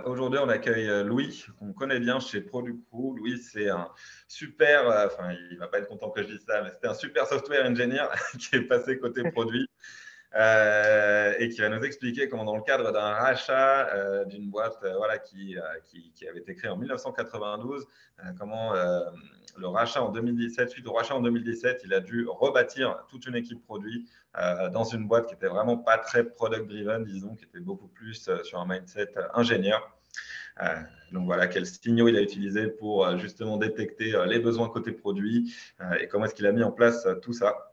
Aujourd'hui, on accueille Louis, qu'on connaît bien chez Producrew. Louis, c'est un super, il ne va pas être content que je dise ça, mais c'était un super software engineer qui est passé côté produit et qui va nous expliquer comment, dans le cadre d'un rachat d'une boîte qui avait été créée en 1992, comment le rachat en 2017, suite au rachat en 2017, il a dû rebâtir toute une équipe produit dans une boîte qui était vraiment pas très product-driven, disons, qui était beaucoup plus sur un mindset ingénieur. Donc voilà, quels signaux il a utilisé pour justement détecter les besoins côté produit et comment est-ce qu'il a mis en place tout ça.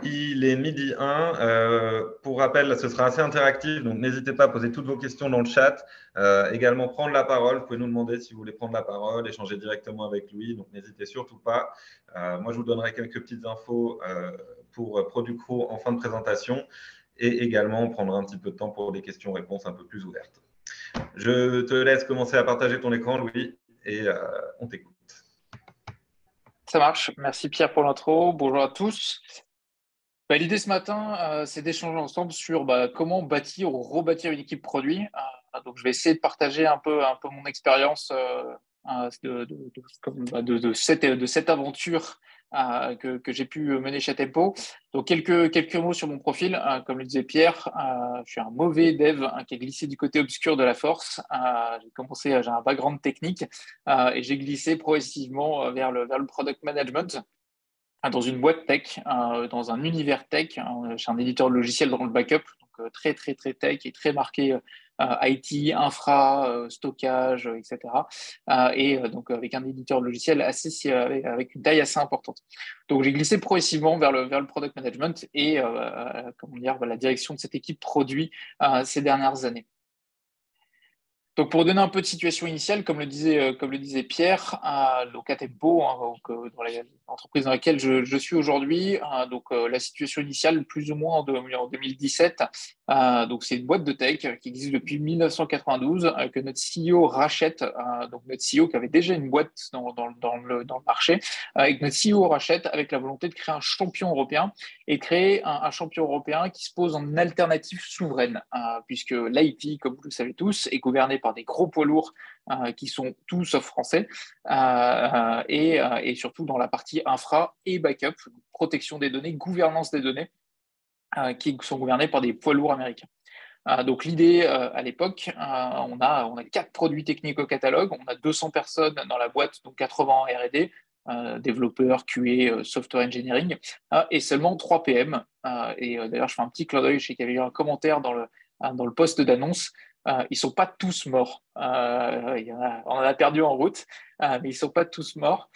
Il est midi 1. Pour rappel, ce sera assez interactif, donc n'hésitez pas à poser toutes vos questions dans le chat. Également, prendre la parole. Vous pouvez nous demander si vous voulez prendre la parole, échanger directement avec lui. Donc, n'hésitez surtout pas. Moi, je vous donnerai quelques petites infos pour Producrew en fin de présentation. Et également, on prendra un petit peu de temps pour des questions-réponses un peu plus ouvertes. Je te laisse commencer à partager ton écran, Louis, et on t'écoute. Ça marche. Merci Pierre pour l'intro. Bonjour à tous. L'idée ce matin, c'est d'échanger ensemble sur comment bâtir ou rebâtir une équipe produit. Donc, je vais essayer de partager un peu mon expérience de cette aventure que j'ai pu mener chez Tempo. Donc, quelques mots sur mon profil. Comme le disait Pierre, je suis un mauvais dev qui est glissé du côté obscur de la force. J'ai un background technique et j'ai glissé progressivement vers le product management dans une boîte tech, dans un univers tech. Je suis un éditeur de logiciels dans le backup, donc très, très, très tech et très marqué IT, infra, stockage, etc. Donc, avec un éditeur de logiciels avec une taille assez importante. Donc, j'ai glissé progressivement vers le product management et la direction de cette équipe produit ces dernières années. Donc, pour donner un peu de situation initiale, comme le disait Pierre, donc à Tempo, dans l'entreprise dans laquelle je suis aujourd'hui, la situation initiale, plus ou moins en 2017, donc c'est une boîte de tech qui existe depuis 1992, que notre CEO rachète, donc notre CEO qui avait déjà une boîte dans le marché, et que notre CEO rachète avec la volonté de créer un champion européen et créer un champion européen qui se pose en alternative souveraine, puisque l'IT, comme vous le savez tous, est gouverné par des gros poids lourds qui sont tous sauf français, et surtout dans la partie infra et backup, protection des données, gouvernance des données, qui sont gouvernés par des poids lourds américains. Donc l'idée à l'époque, on a 4 produits techniques au catalogue, on a 200 personnes dans la boîte, donc 80 en R&D, développeurs, QA, software engineering, et seulement 3 PM. D'ailleurs, je fais un petit clin d'œil, je sais qu'il y avait eu un commentaire dans le post d'annonce. Ils ne sont pas tous morts. On en a perdu en route, mais ils ne sont pas tous morts.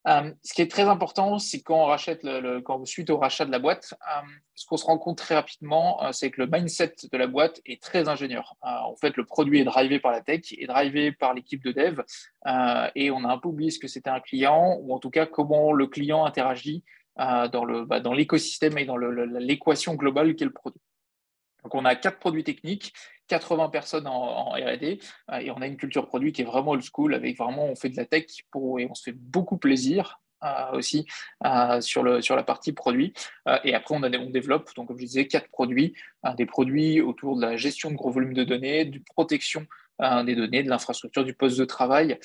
Ce qui est très important, c'est quand on rachète suite au rachat de la boîte, ce qu'on se rend compte très rapidement, c'est que le mindset de la boîte est très ingénieur. En fait, le produit est drivé par la tech, est drivé par l'équipe de dev, et on a un peu oublié ce que c'était un client, ou en tout cas comment le client interagit dans l'écosystème et dans l'équation globale qu'est le produit. Donc, on a 4 produits techniques, 80 personnes en R&D, et on a une culture produit qui est vraiment old school, avec vraiment, on fait de la tech et on se fait beaucoup plaisir aussi sur la partie produit. Et après, on développe, donc, comme je disais, 4 produits, des produits autour de la gestion de gros volumes de données, de protection des données, de l'infrastructure, du poste de travail,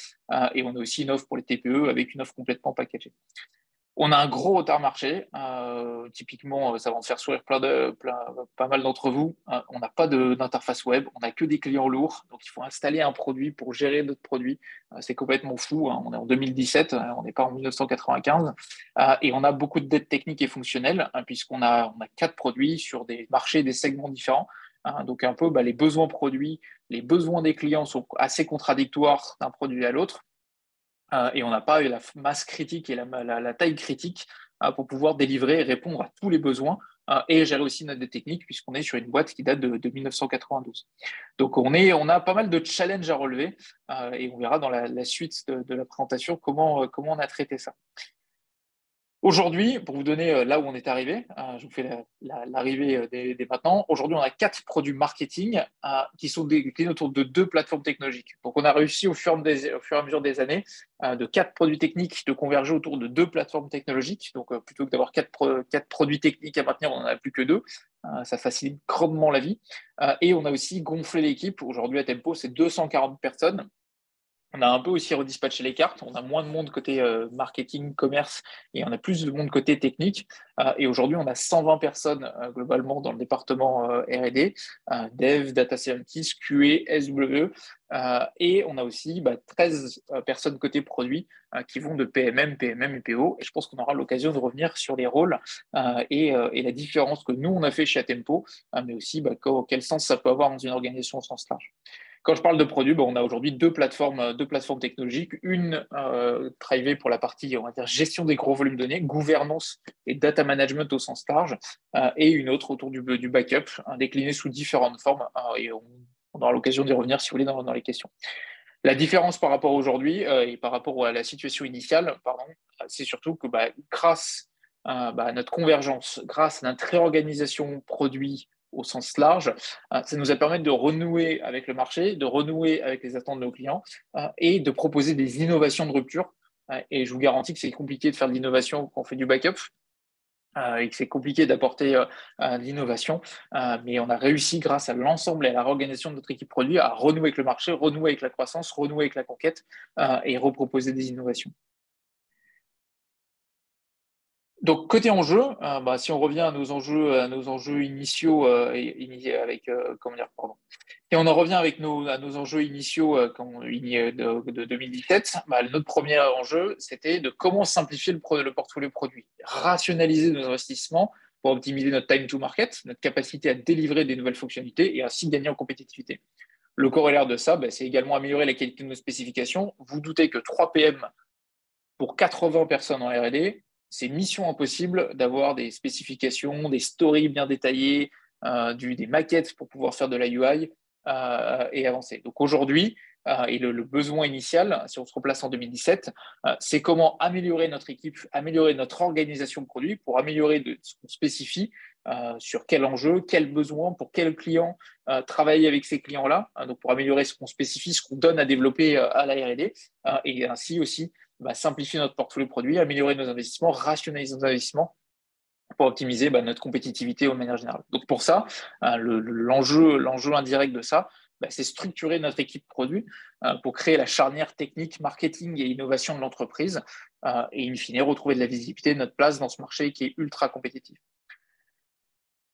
et on a aussi une offre pour les TPE avec une offre complètement packagée. On a un gros retard marché. Typiquement, ça va en faire sourire pas mal d'entre vous. On n'a pas d'interface web, on n'a que des clients lourds. Donc, il faut installer un produit pour gérer notre produit. C'est complètement fou. On est en 2017, on n'est pas en 1995. Et on a beaucoup de dettes techniques et fonctionnelles, puisqu'on a 4 produits sur des marchés, des segments différents. Donc, un peu les besoins produits, les besoins des clients sont assez contradictoires d'un produit à l'autre. Et on n'a pas eu la masse critique et la taille critique pour pouvoir délivrer et répondre à tous les besoins et gérer aussi notre technique, puisqu'on est sur une boîte qui date de 1992. Donc, on a pas mal de challenges à relever et on verra dans la suite de la présentation comment on a traité ça. Aujourd'hui, pour vous donner là où on est arrivé, je vous fais l'arrivée dès maintenant. Aujourd'hui, on a 4 produits marketing qui sont déclinés autour de 2 plateformes technologiques. Donc, on a réussi au fur et à mesure des années de 4 produits techniques de converger autour de 2 plateformes technologiques. Donc, plutôt que d'avoir 4 produits techniques à maintenir, on n'en a plus que 2. Ça facilite grandement la vie. Et on a aussi gonflé l'équipe. Aujourd'hui, à Tempo, c'est 240 personnes. On a un peu aussi redispatché les cartes. On a moins de monde côté marketing, commerce, et on a plus de monde côté technique. Et aujourd'hui, on a 120 personnes globalement dans le département R&D, Dev, Data Scientist, QA, SW. Et on a aussi 13 personnes côté produit qui vont de PMM, PMM et PO. Et je pense qu'on aura l'occasion de revenir sur les rôles et la différence que nous, on a fait chez Atempo, mais aussi quel sens ça peut avoir dans une organisation au sens large. Quand je parle de produits, on a aujourd'hui 2 plateformes technologiques. Une drivée pour la partie, on va dire, gestion des gros volumes de données, gouvernance et data management au sens large, et une autre autour du backup, déclinée sous différentes formes. Et on aura l'occasion d'y revenir si vous voulez dans les questions. La différence par rapport à aujourd'hui et par rapport à la situation initiale, c'est surtout que grâce à notre convergence, grâce à notre réorganisation produit au sens large, ça nous a permis de renouer avec le marché, de renouer avec les attentes de nos clients et de proposer des innovations de rupture. Et je vous garantis que c'est compliqué de faire de l'innovation quand on fait du backup. Et que c'est compliqué d'apporter de l'innovation, mais on a réussi grâce à l'ensemble et à la réorganisation de notre équipe produit à renouer avec le marché, renouer avec la croissance, renouer avec la conquête et reproposer des innovations. Donc côté enjeu, si on revient à nos enjeux initiaux et on en revient avec à nos enjeux initiaux de 2017, notre premier enjeu, c'était de comment simplifier le portfolio produit, rationaliser nos investissements pour optimiser notre time to market, notre capacité à délivrer des nouvelles fonctionnalités et ainsi gagner en compétitivité. Le corollaire de ça, c'est également améliorer la qualité de nos spécifications. Vous doutez que 3 PM pour 80 personnes en R&D, c'est mission impossible d'avoir des spécifications, des stories bien détaillées, des maquettes pour pouvoir faire de la UI et avancer. Donc aujourd'hui, et le besoin initial, si on se replace en 2017, c'est comment améliorer notre équipe, améliorer notre organisation produit pour améliorer ce qu'on spécifie, sur quel enjeu, quel besoin, pour quel client, travailler avec ces clients-là, donc pour améliorer ce qu'on spécifie, ce qu'on donne à développer à la R&D, et ainsi aussi simplifier notre portfolio produit, améliorer nos investissements, rationaliser nos investissements pour optimiser notre compétitivité de manière générale. Donc pour ça, l'enjeu indirect de ça, c'est structurer notre équipe produit pour créer la charnière technique, marketing et innovation de l'entreprise et in fine retrouver de la visibilité de notre place dans ce marché qui est ultra compétitif.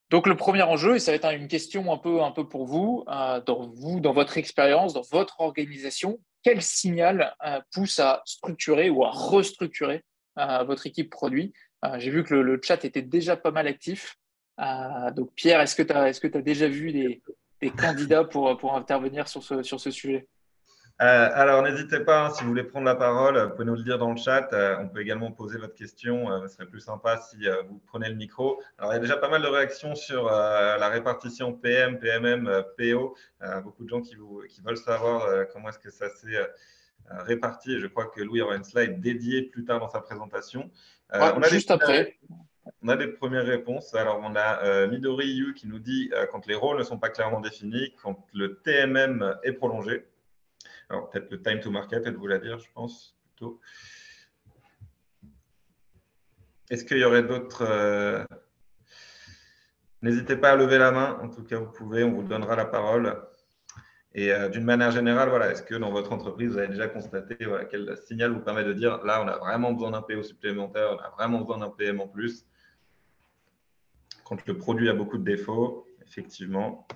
Donc le premier enjeu, et ça va être une question un peu pour vous, dans votre expérience, dans votre organisation, quel signal pousse à structurer ou à restructurer votre équipe produit? J'ai vu que le chat était déjà pas mal actif. Donc Pierre, est-ce que tu as déjà vu des candidats pour intervenir sur ce sujet? Alors, n'hésitez pas, si vous voulez prendre la parole, vous pouvez nous le dire dans le chat. On peut également poser votre question. Ce serait plus sympa si vous prenez le micro. Alors, il y a déjà pas mal de réactions sur la répartition PM, PMM, PO. Beaucoup de gens qui veulent savoir comment est-ce que ça s'est réparti. Je crois que Louis aura une slide dédiée plus tard dans sa présentation. Juste après. On a des premières réponses. Alors, on a Midori Yu qui nous dit quand les rôles ne sont pas clairement définis, quand le TMM est prolongé. Alors, peut-être le time to market, êtes-vous la dire, je pense, plutôt. Est-ce qu'il y aurait d'autres N'hésitez pas à lever la main. En tout cas, vous pouvez, on vous donnera la parole. Et d'une manière générale, est-ce que dans votre entreprise, vous avez déjà constaté quel signal vous permet de dire là, on a vraiment besoin d'un PO supplémentaire, on a vraiment besoin d'un PM en plus. Quand le produit a beaucoup de défauts, effectivement.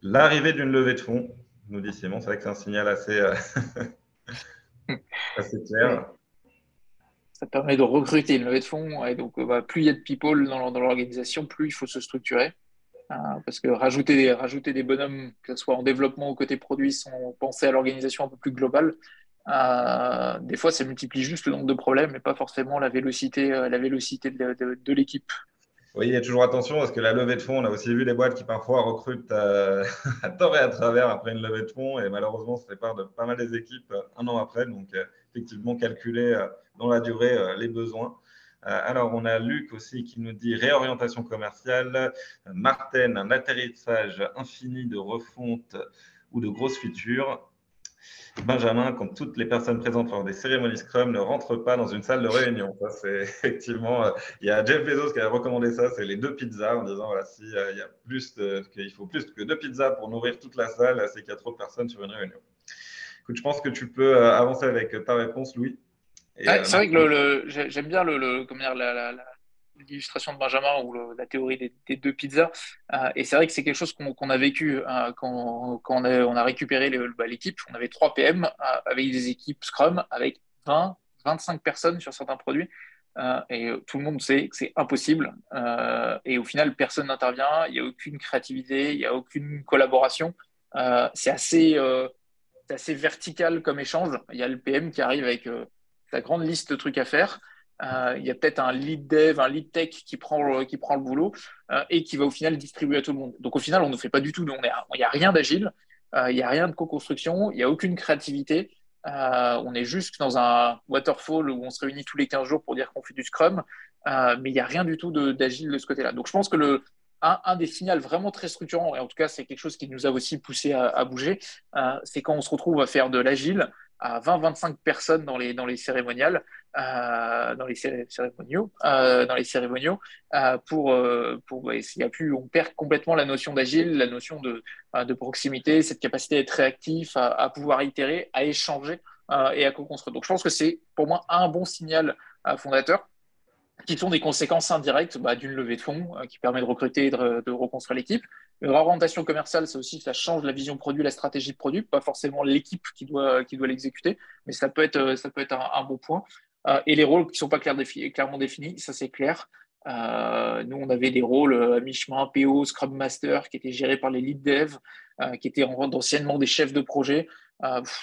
L'arrivée d'une levée de fonds, nous dit Simon, c'est vrai que c'est un signal assez, assez clair. Ça permet de recruter une levée de fonds. Et donc, plus il y a de people dans l'organisation, plus il faut se structurer. Parce que rajouter des bonhommes, que ce soit en développement ou côté produit, sans penser à l'organisation un peu plus globale, des fois, ça multiplie juste le nombre de problèmes et pas forcément la vélocité de l'équipe. Oui, il y a toujours attention parce que la levée de fonds, on a aussi vu des boîtes qui parfois recrutent à tort et à travers après une levée de fonds et malheureusement, ça sépare de pas mal des équipes un an après. Donc, effectivement, calculer dans la durée les besoins. Alors, on a Luc aussi qui nous dit réorientation commerciale. Martin, un atterrissage infini de refonte ou de grosses features. Benjamin, quand toutes les personnes présentes lors des cérémonies Scrum ne rentrent pas dans une salle de réunion. Ça, c'est effectivement, il y a Jeff Bezos qui a recommandé ça, c'est les 2 pizzas, en disant voilà, si il y a qu'il faut plus que 2 pizzas pour nourrir toute la salle, c'est qu'il y a trop de personnes sur une réunion. Écoute, je pense que tu peux avancer avec ta réponse, Louis. Et, Ouais, c'est vrai que j'aime bien comment dire, l'illustration de Benjamin ou la théorie des deux pizzas. Et c'est vrai que c'est quelque chose qu'on a vécu quand on a récupéré l'équipe. On avait 3 PM avec des équipes Scrum avec 20, 25 personnes sur certains produits. Et tout le monde sait que c'est impossible. Et au final, personne n'intervient. Il n'y a aucune créativité, il n'y a aucune collaboration. C'est assez vertical comme échange. Il y a le PM qui arrive avec sa grande liste de trucs à faire. Il y a peut-être un lead dev, un lead tech qui prend le boulot et qui va au final distribuer à tout le monde. Donc au final, on ne fait pas du tout. Il n'y a rien d'agile, il n'y a rien de co-construction, il n'y a aucune créativité. On est juste dans un waterfall où on se réunit tous les 15 jours pour dire qu'on fait du Scrum, mais il n'y a rien du tout d'agile de ce côté-là. Donc je pense que un des signaux vraiment très structurants, et en tout cas c'est quelque chose qui nous a aussi poussé à bouger, c'est quand on se retrouve à faire de l'agile à 20-25 personnes dans les cérémoniales, dans les cérémoniaux, s'il y a plus, on perd complètement la notion d'agile, la notion de proximité, cette capacité à être réactif, à pouvoir itérer, à échanger et à co-construire. Donc je pense que c'est pour moi un bon signal fondateur qui sont des conséquences indirectes d'une levée de fonds qui permet de recruter et de reconstruire l'équipe. Une réorientation commerciale, c'est aussi, ça change la vision produit, la stratégie de produit, pas forcément l'équipe qui doit l'exécuter, mais ça peut être un bon point. Et les rôles qui ne sont pas clairement définis, ça c'est clair. Nous, on avait des rôles à mi-chemin, PO, Scrum Master, qui étaient gérés par les lead devs, qui étaient anciennement des chefs de projet.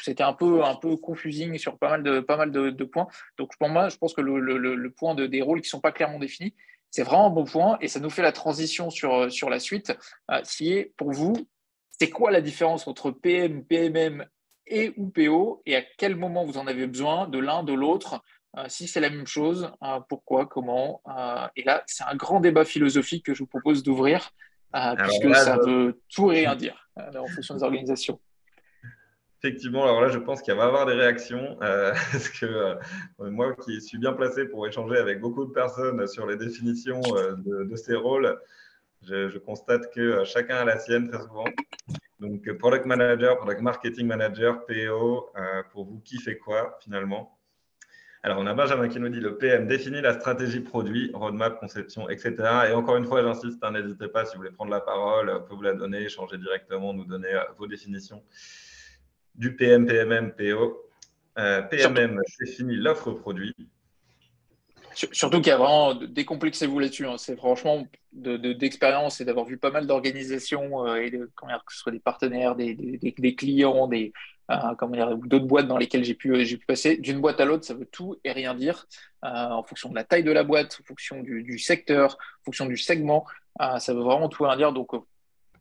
C'était un peu confusing sur pas mal de points. Donc, pour moi, je pense que le point des rôles qui ne sont pas clairement définis, c'est vraiment un bon point et ça nous fait la transition sur la suite, qui est pour vous, c'est quoi la différence entre PM, PMM et ou PO et à quel moment vous en avez besoin de l'un, de l'autre, si c'est la même chose, pourquoi, comment. Et là, c'est un grand débat philosophique que je vous propose d'ouvrir, alors puisque là, ça veut tout et rien dire en fonction des organisations. effectivement, alors là, je pense qu'il va y avoir des réactions parce que moi qui suis bien placé pour échanger avec beaucoup de personnes sur les définitions de ces rôles, je constate que chacun a la sienne très souvent. Donc, product manager, product marketing manager, PO, pour vous, qui fait quoi finalement? Alors, on a Benjamin qui nous dit le PM définit la stratégie produit, roadmap, conception, etc. Et encore une fois, j'insiste, n'hésitez pas, si vous voulez prendre la parole, on peut vous la donner, échanger directement, nous donner vos définitions du PM, PMM, PO. Surtout, PMM définit l'offre produit. surtout qu'il y a vraiment, décomplexez-vous là-dessus. Hein. C'est franchement d'expérience et d'avoir vu pas mal d'organisations comment dire, que ce soit des partenaires, des clients, comment dire, ou d'autres boîtes dans lesquelles j'ai pu passer. D'une boîte à l'autre, ça veut tout et rien dire. En fonction de la taille de la boîte, en fonction du secteur, en fonction du segment, ça veut vraiment tout et rien dire. Donc,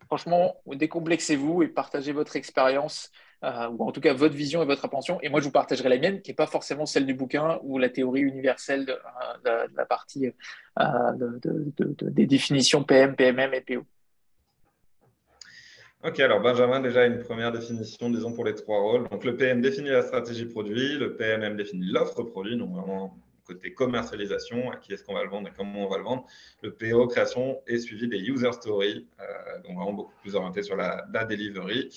franchement, décomplexez-vous et partagez votre expérience, ou en tout cas votre vision et votre appréhension. Et moi, je vous partagerai la mienne, qui n'est pas forcément celle du bouquin ou la théorie universelle de la partie des définitions PM, PMM et PO. Ok, alors Benjamin, déjà une première définition, disons, pour les 3 rôles. Donc, le PM définit la stratégie produit, le PMM définit l'offre produit, donc vraiment côté commercialisation, à qui est-ce qu'on va le vendre et comment on va le vendre. Le PO, création et suivi des user stories, donc vraiment beaucoup plus orienté sur la delivery.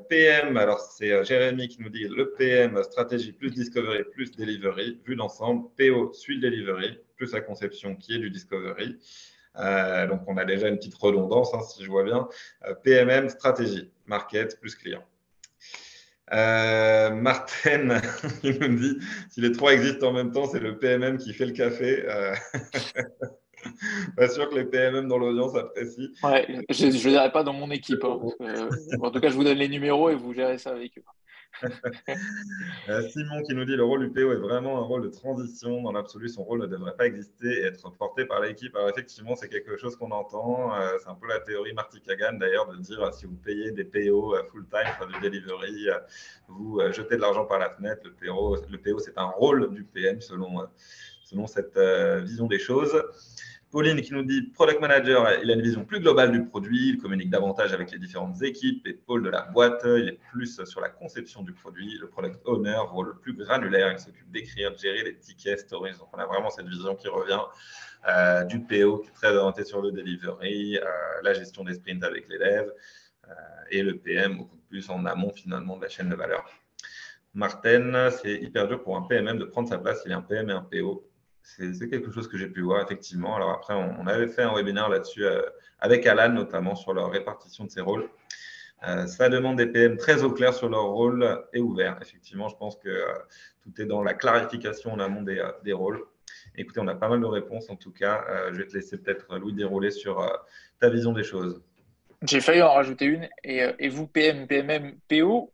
PM, alors c'est Jérémy qui nous dit le PM, stratégie plus discovery plus delivery, vue d'ensemble. PO suit le delivery, plus la conception qui est du discovery. Donc on a déjà une petite redondance, hein, si je vois bien. PMM, stratégie, market plus client. Martin, il nous dit si les 3 existent en même temps, c'est le PMM qui fait le café. Pas sûr que les PMM dans l'audience apprécient. Ouais, je ne dirais pas dans mon équipe. Hein, parce que, en tout cas, je vous donne les numéros et vous gérez ça avec eux. Simon qui nous dit le rôle du PO est vraiment un rôle de transition. Dans l'absolu, son rôle ne devrait pas exister et être porté par l'équipe. Alors effectivement, c'est quelque chose qu'on entend. C'est un peu la théorie Marty Kagan d'ailleurs de dire si vous payez des PO full-time, enfin, du delivery, vous jetez de l'argent par la fenêtre. Le PO c'est un rôle du PM selon cette vision des choses. Pauline qui nous dit Product Manager, il a une vision plus globale du produit, il communique davantage avec les différentes équipes et pôles de la boîte, il est plus sur la conception du produit. Le Product Owner, rôle plus granulaire, il s'occupe d'écrire, de gérer les tickets, stories. Donc on a vraiment cette vision qui revient du PO qui est très orienté sur le delivery, la gestion des sprints avec les devs et le PM beaucoup plus en amont finalement de la chaîne de valeur. Martin, c'est hyper dur pour un PMM de prendre sa place, il y a un PM et un PO. C'est quelque chose que j'ai pu voir, effectivement. Alors après, on avait fait un webinaire là-dessus avec Alan, notamment sur leur répartition de ses rôles. Ça demande des PM très au clair sur leur rôle et ouvert. Effectivement, je pense que tout est dans la clarification en amont des rôles. Écoutez, on a pas mal de réponses en tout cas. Je vais te laisser peut-être, Louis, dérouler sur ta vision des choses. J'ai failli en rajouter une. Et vous, PM, PMM, PO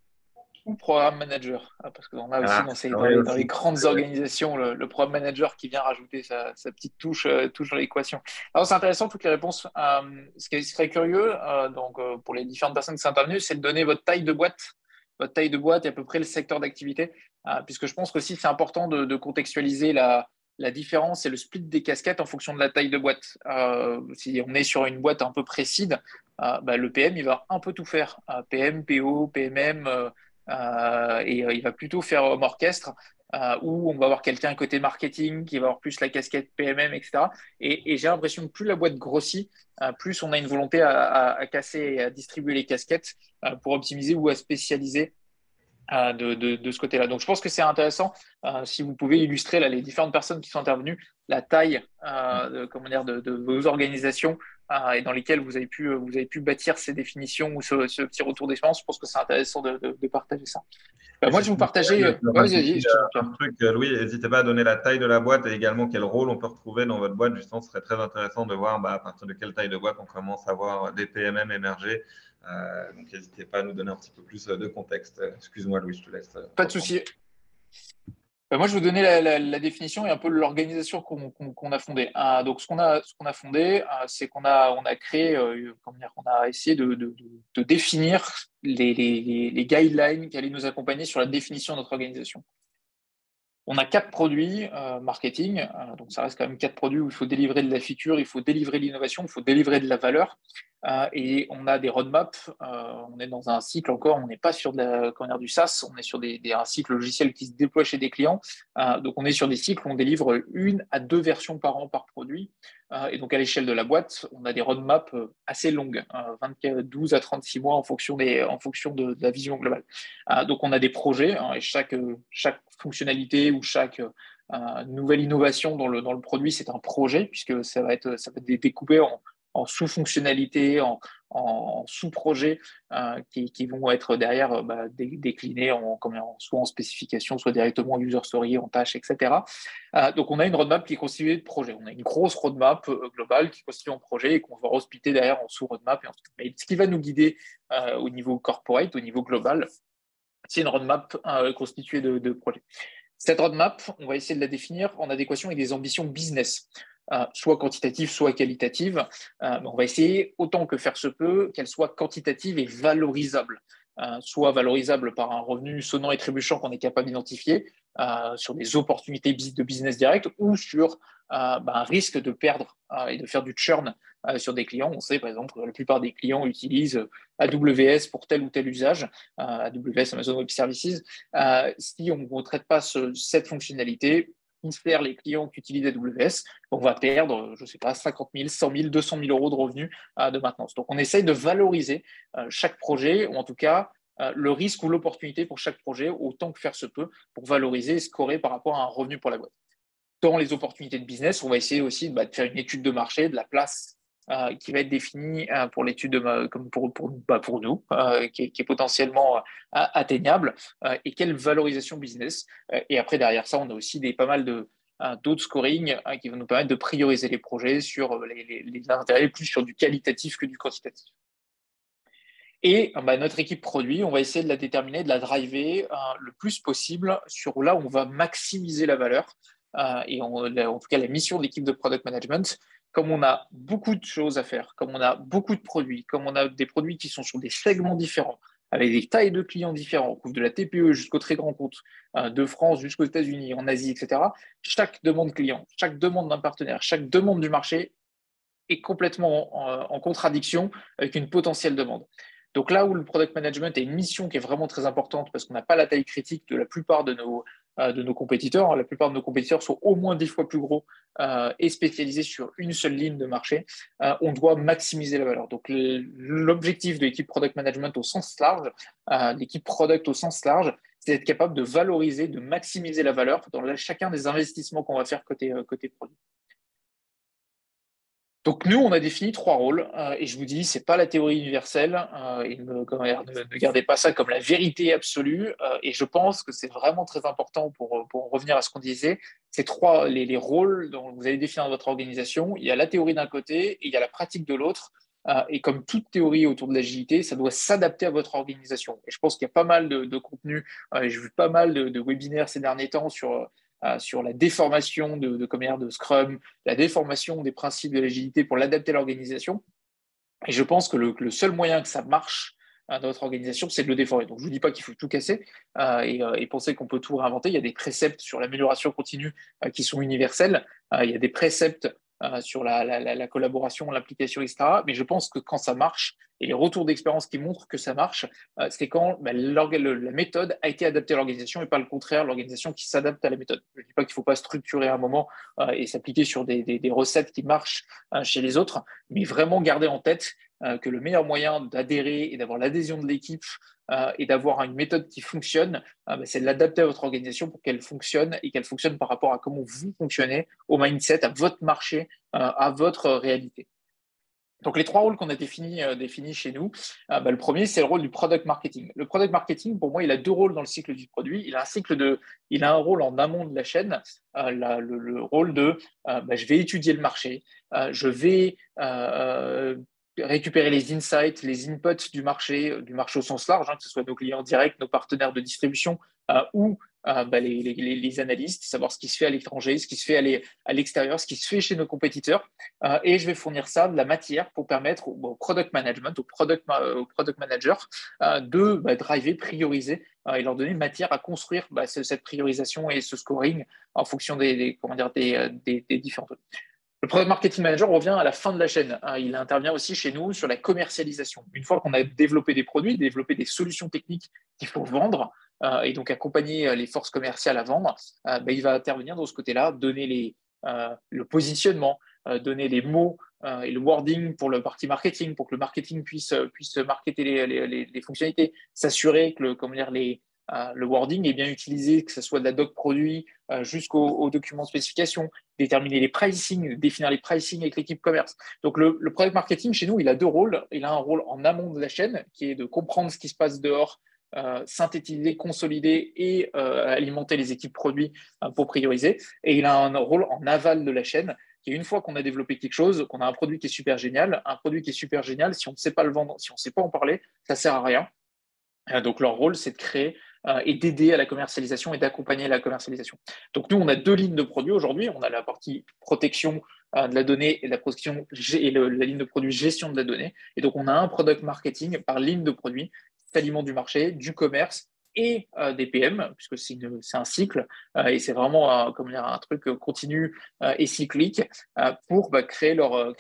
ou programme manager? Parce qu'on a aussi Ah, dans oui, les aussi. grandes organisations le programme manager qui vient rajouter sa petite touche, touche dans l'équation. Alors, c'est intéressant toutes les réponses. Ce qui serait curieux, pour les différentes personnes qui sont intervenues, c'est de donner votre taille de boîte et à peu près le secteur d'activité, puisque je pense que aussi c'est important de contextualiser la différence et le split des casquettes en fonction de la taille de boîte. Si on est sur une boîte un peu précise, le PM, il va un peu tout faire. PM, PO, PMM, il va plutôt faire homme orchestre, où on va avoir quelqu'un côté marketing qui va avoir plus la casquette PMM, etc. Et j'ai l'impression que plus la boîte grossit, plus on a une volonté à casser et à distribuer les casquettes pour optimiser ou à spécialiser de ce côté-là. Donc, je pense que c'est intéressant si vous pouvez illustrer là, les différentes personnes qui sont intervenues, la taille de vos organisations et dans lesquelles vous avez pu bâtir ces définitions ou ce petit retour d'expérience. Je pense que c'est intéressant de partager ça. Et Moi, si je je vais vous peux me partager. permettre de Vas-y, rajouter je te un confirme. truc, Louis, n'hésitez pas à donner la taille de la boîte et également quel rôle on peut retrouver dans votre boîte. Justement, ce serait très intéressant de voir à partir de quelle taille de boîte on commence à voir des PMM émerger. Donc, n'hésitez pas à nous donner un petit peu plus de contexte. Excuse-moi, Louis, je te laisse Pas de reprendre. souci. Moi, je vais vous donner la définition et un peu l'organisation qu'on a fondée. Donc, ce qu'on a fondé, c'est on a créé, comment dire, on a essayé de définir les guidelines qui allaient nous accompagner sur la définition de notre organisation. On a 4 produits marketing, donc ça reste quand même 4 produits où il faut délivrer de la feature, il faut délivrer de l'innovation, il faut délivrer de la valeur. Et on a des roadmaps, on est dans un cycle encore, on n'est pas sur du SaaS, on est sur un cycle logiciel qui se déploie chez des clients. Donc on est sur des cycles où on délivre 1 à 2 versions par an par produit. Et donc à l'échelle de la boîte, on a des roadmaps assez longues, 12 à 36 mois en fonction de la vision globale. Donc on a des projets et chaque fonctionnalité ou chaque nouvelle innovation dans le produit, c'est un projet puisque ça va être découpé en sous-fonctionnalités, en sous-projets qui vont être derrière déclinés soit en spécification, soit directement en user story, en tâches, etc. Donc, on a une roadmap qui est constituée de projets. On a une grosse roadmap globale qui est constituée en projets et qu'on va resplitter derrière en sous-roadmap. Mais ce qui va nous guider au niveau corporate, au niveau global, c'est une roadmap constituée de projets. Cette roadmap, on va essayer de la définir en adéquation avec des ambitions business, soit quantitatives, soit qualitatives. Mais on va essayer, autant que faire se peut, qu'elle soit quantitative et valorisable. Soit valorisable par un revenu sonnant et trébuchant qu'on est capable d'identifier, sur des opportunités de business direct ou sur un risque de perdre et de faire du churn sur des clients. On sait par exemple que la plupart des clients utilisent AWS pour tel ou tel usage, AWS, Amazon Web Services. Si on ne traite pas cette fonctionnalité, on perd les clients qui utilisent AWS, on va perdre, je ne sais pas, 50 000, 100 000, 200 000 euros de revenus de maintenance. Donc, on essaye de valoriser chaque projet, ou en tout cas, le risque ou l'opportunité pour chaque projet, autant que faire se peut, pour valoriser et scorer par rapport à un revenu pour la boîte. Dans les opportunités de business, on va essayer aussi de faire une étude de marché, de la place qui va être définie pour l'étude comme pour nous, qui est potentiellement atteignable, et quelle valorisation business. Et après, derrière ça, on a aussi pas mal d'autres scoring qui vont nous permettre de prioriser les projets sur les intérêts plus sur du qualitatif que du quantitatif. Et notre équipe produit, on va essayer de la déterminer, de la driver le plus possible sur là où on va maximiser la valeur. En tout cas, la mission de l'équipe de product management, comme on a beaucoup de choses à faire, comme on a beaucoup de produits, comme on a des produits qui sont sur des segments différents, avec des tailles de clients différents, on couvre de la TPE jusqu'au très grand compte, de France jusqu'aux États-Unis, en Asie, etc. Chaque demande client, chaque demande d'un partenaire, chaque demande du marché est complètement en contradiction avec une potentielle demande. Donc là où le product management est une mission qui est vraiment très importante parce qu'on n'a pas la taille critique de la plupart de nos compétiteurs. La plupart de nos compétiteurs sont au moins 10 fois plus gros et spécialisés sur une seule ligne de marché. On doit maximiser la valeur. Donc l'objectif de l'équipe product management au sens large, l'équipe product au sens large, c'est d'être capable de valoriser, de maximiser la valeur dans chacun des investissements qu'on va faire côté produit. Donc nous, on a défini 3 rôles et je vous dis, c'est pas la théorie universelle et ne gardez pas ça comme la vérité absolue et je pense que c'est vraiment très important pour revenir à ce qu'on disait. C'est les rôles dont vous allez définir dans votre organisation. Il y a la théorie d'un côté et il y a la pratique de l'autre. Et comme toute théorie autour de l'agilité, ça doit s'adapter à votre organisation. Et je pense qu'il y a pas mal de contenu. J'ai vu pas mal de webinaires ces derniers temps sur la déformation de Scrum, la déformation des principes de l'agilité pour l'adapter à l'organisation. Et je pense que le seul moyen que ça marche dans votre organisation, c'est de le déformer. Donc, je ne vous dis pas qu'il faut tout casser et penser qu'on peut tout réinventer. Il y a des préceptes sur l'amélioration continue qui sont universels. Il y a des préceptes sur la collaboration, l'application, etc. Mais je pense que quand ça marche, et les retours d'expérience qui montrent que ça marche, c'est quand la méthode a été adaptée à l'organisation et pas le contraire, l'organisation qui s'adapte à la méthode. Je ne dis pas qu'il ne faut pas structurer un moment et s'appliquer sur des recettes qui marchent chez les autres, mais vraiment garder en tête que le meilleur moyen d'adhérer et d'avoir l'adhésion de l'équipe et d'avoir une méthode qui fonctionne, c'est de l'adapter à votre organisation pour qu'elle fonctionne et qu'elle fonctionne par rapport à comment vous fonctionnez, au mindset, à votre marché, à votre réalité. Donc, les 3 rôles qu'on a définis chez nous, le premier, c'est le rôle du product marketing. Le product marketing, pour moi, il a 2 rôles dans le cycle du produit. Il a un rôle en amont de la chaîne, le rôle de je vais étudier le marché, je vais récupérer les insights, les inputs du marché au sens large, que ce soit nos clients directs, nos partenaires de distribution ou les analystes, savoir ce qui se fait à l'étranger, ce qui se fait à l'extérieur, ce qui se fait chez nos compétiteurs. Et je vais fournir ça de la matière pour permettre au product management, au product manager de driver, prioriser et leur donner matière à construire cette priorisation et ce scoring en fonction des différents trucs. Le product marketing manager revient à la fin de la chaîne. Il intervient aussi chez nous sur la commercialisation. Une fois qu'on a développé des produits, développé des solutions techniques qu'il faut vendre et donc accompagner les forces commerciales à vendre, il va intervenir dans ce côté-là, donner le positionnement, donner les mots et le wording pour le parti marketing, pour que le marketing puisse marketer les fonctionnalités, s'assurer que le wording est bien utilisé, que ce soit de la doc produit jusqu'au document spécification, déterminer les pricing, définir les pricing avec l'équipe commerce. Donc, le product marketing, chez nous, il a 2 rôles. Il a un rôle en amont de la chaîne, qui est de comprendre ce qui se passe dehors, synthétiser, consolider et alimenter les équipes produits pour prioriser. Et il a un rôle en aval de la chaîne, qui est une fois qu'on a développé quelque chose, qu'on a un produit qui est super génial, si on ne sait pas le vendre, si on ne sait pas en parler, ça ne sert à rien. Donc, leur rôle, c'est de créer et d'aider à la commercialisation et d'accompagner la commercialisation. Donc, nous, on a 2 lignes de produits aujourd'hui. On a la partie protection de la donnée et la protection et la ligne de produit gestion de la donnée. Et donc, on a un product marketing par ligne de produit, aliment du marché, du commerce et des PM, puisque c'est un cycle et c'est vraiment un truc continu et cyclique pour créer leur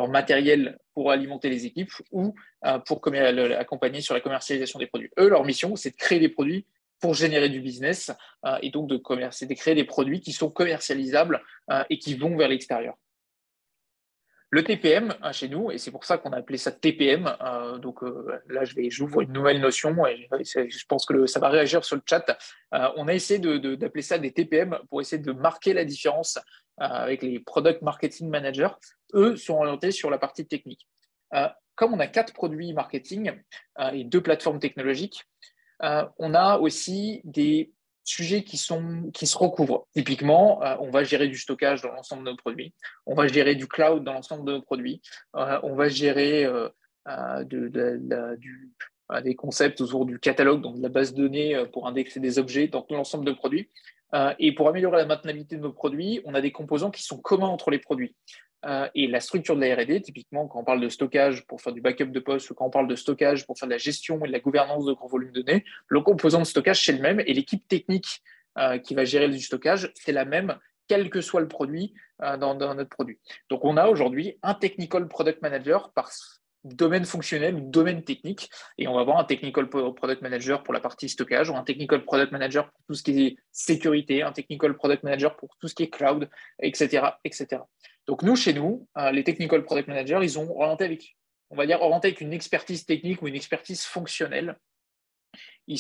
matériel pour alimenter les équipes ou pour accompagner sur la commercialisation des produits. Eux, leur mission, c'est de créer des produits pour générer du business et donc de créer des produits qui sont commercialisables et qui vont vers l'extérieur. Le TPM chez nous, et c'est pour ça qu'on a appelé ça TPM, là j'ouvre une nouvelle notion et je pense que ça va réagir sur le chat. On a essayé d'appeler ça des TPM pour essayer de marquer la différence avec les Product Marketing Managers. Eux sont orientés sur la partie technique. Comme on a 4 produits marketing et 2 plateformes technologiques, on a aussi des sujets qui se recouvrent. Typiquement, on va gérer du stockage dans l'ensemble de nos produits, on va gérer du cloud dans l'ensemble de nos produits, on va gérer des concepts autour du catalogue, donc de la base de données pour indexer des objets dans l'ensemble de produits. Et pour améliorer la maintenabilité de nos produits, on a des composants qui sont communs entre les produits. Et la structure de la R&D, typiquement, quand on parle de stockage pour faire du backup de poste ou quand on parle de stockage pour faire de la gestion et de la gouvernance de gros volumes de données, le composant de stockage, c'est le même et l'équipe technique qui va gérer du stockage, c'est la même, quel que soit le produit dans notre produit. Donc, on a aujourd'hui un Technical Product Manager par domaine fonctionnel ou domaine technique. Et on va avoir un Technical Product Manager pour la partie stockage, ou un Technical Product Manager pour tout ce qui est sécurité, un Technical Product Manager pour tout ce qui est cloud, etc. etc. Donc nous, chez nous, les Technical Product Managers, ils ont orienté avec une expertise technique ou une expertise fonctionnelle. Il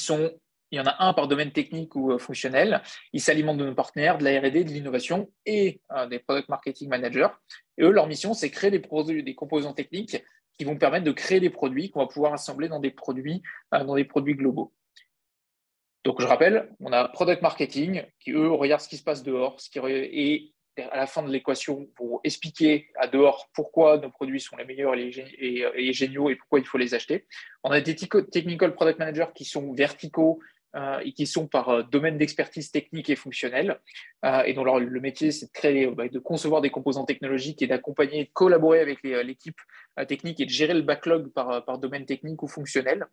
y en a un par domaine technique ou fonctionnel. Ils s'alimentent de nos partenaires, de la R&D, de l'innovation et des Product Marketing Managers. Et eux, leur mission, c'est créer des composants techniques qui vont permettre de créer des produits qu'on va pouvoir assembler dans des produits globaux. Donc, je rappelle, on a Product Marketing qui, eux, regardent ce qui se passe dehors et à la fin de l'équation, vont expliquer à dehors pourquoi nos produits sont les meilleurs et géniaux et pourquoi il faut les acheter. On a des Technical Product Managers qui sont verticaux et qui sont par domaine d'expertise technique et fonctionnelle. Et dont le métier, c'est de concevoir des composants technologiques et d'accompagner, de collaborer avec l'équipe technique et de gérer le backlog par domaine technique ou fonctionnel.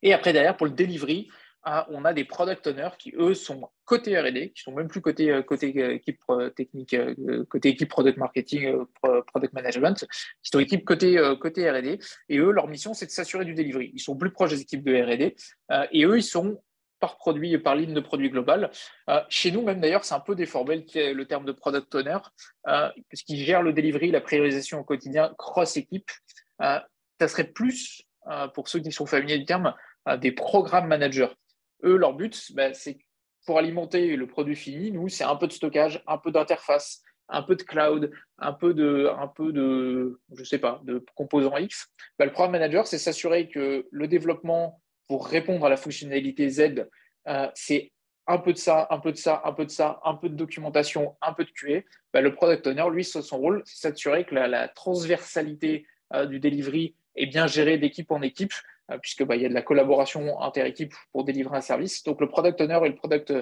Et après, derrière, pour le delivery, on a des product owners qui, eux, sont côté R&D, qui sont même plus côté équipe technique, côté équipe product marketing, product management, qui sont équipe côté R&D. Et eux, leur mission, c'est de s'assurer du delivery. Ils sont plus proches des équipes de R&D. Et eux, ils sont par produit et par ligne de produit global. Chez nous, même d'ailleurs, c'est un peu déformé le terme de product owner, parce qu'ils gèrent le delivery, la priorisation au quotidien, cross-équipe. Ça serait plus, pour ceux qui sont familiers du terme, des programmes managers. Eux, leur but, c'est pour alimenter le produit fini. Nous, c'est un peu de stockage, un peu d'interface, un peu de cloud, un peu de je sais pas, de composants X. Le programme manager, c'est s'assurer que le développement pour répondre à la fonctionnalité Z, c'est un peu de ça, un peu de ça, un peu de ça, un peu de documentation, un peu de QA. Le product owner, lui, son rôle, c'est s'assurer que la transversalité du delivery est bien gérée d'équipe en équipe, puisque il y a de la collaboration inter-équipe pour délivrer un service. Donc, le product owner et le product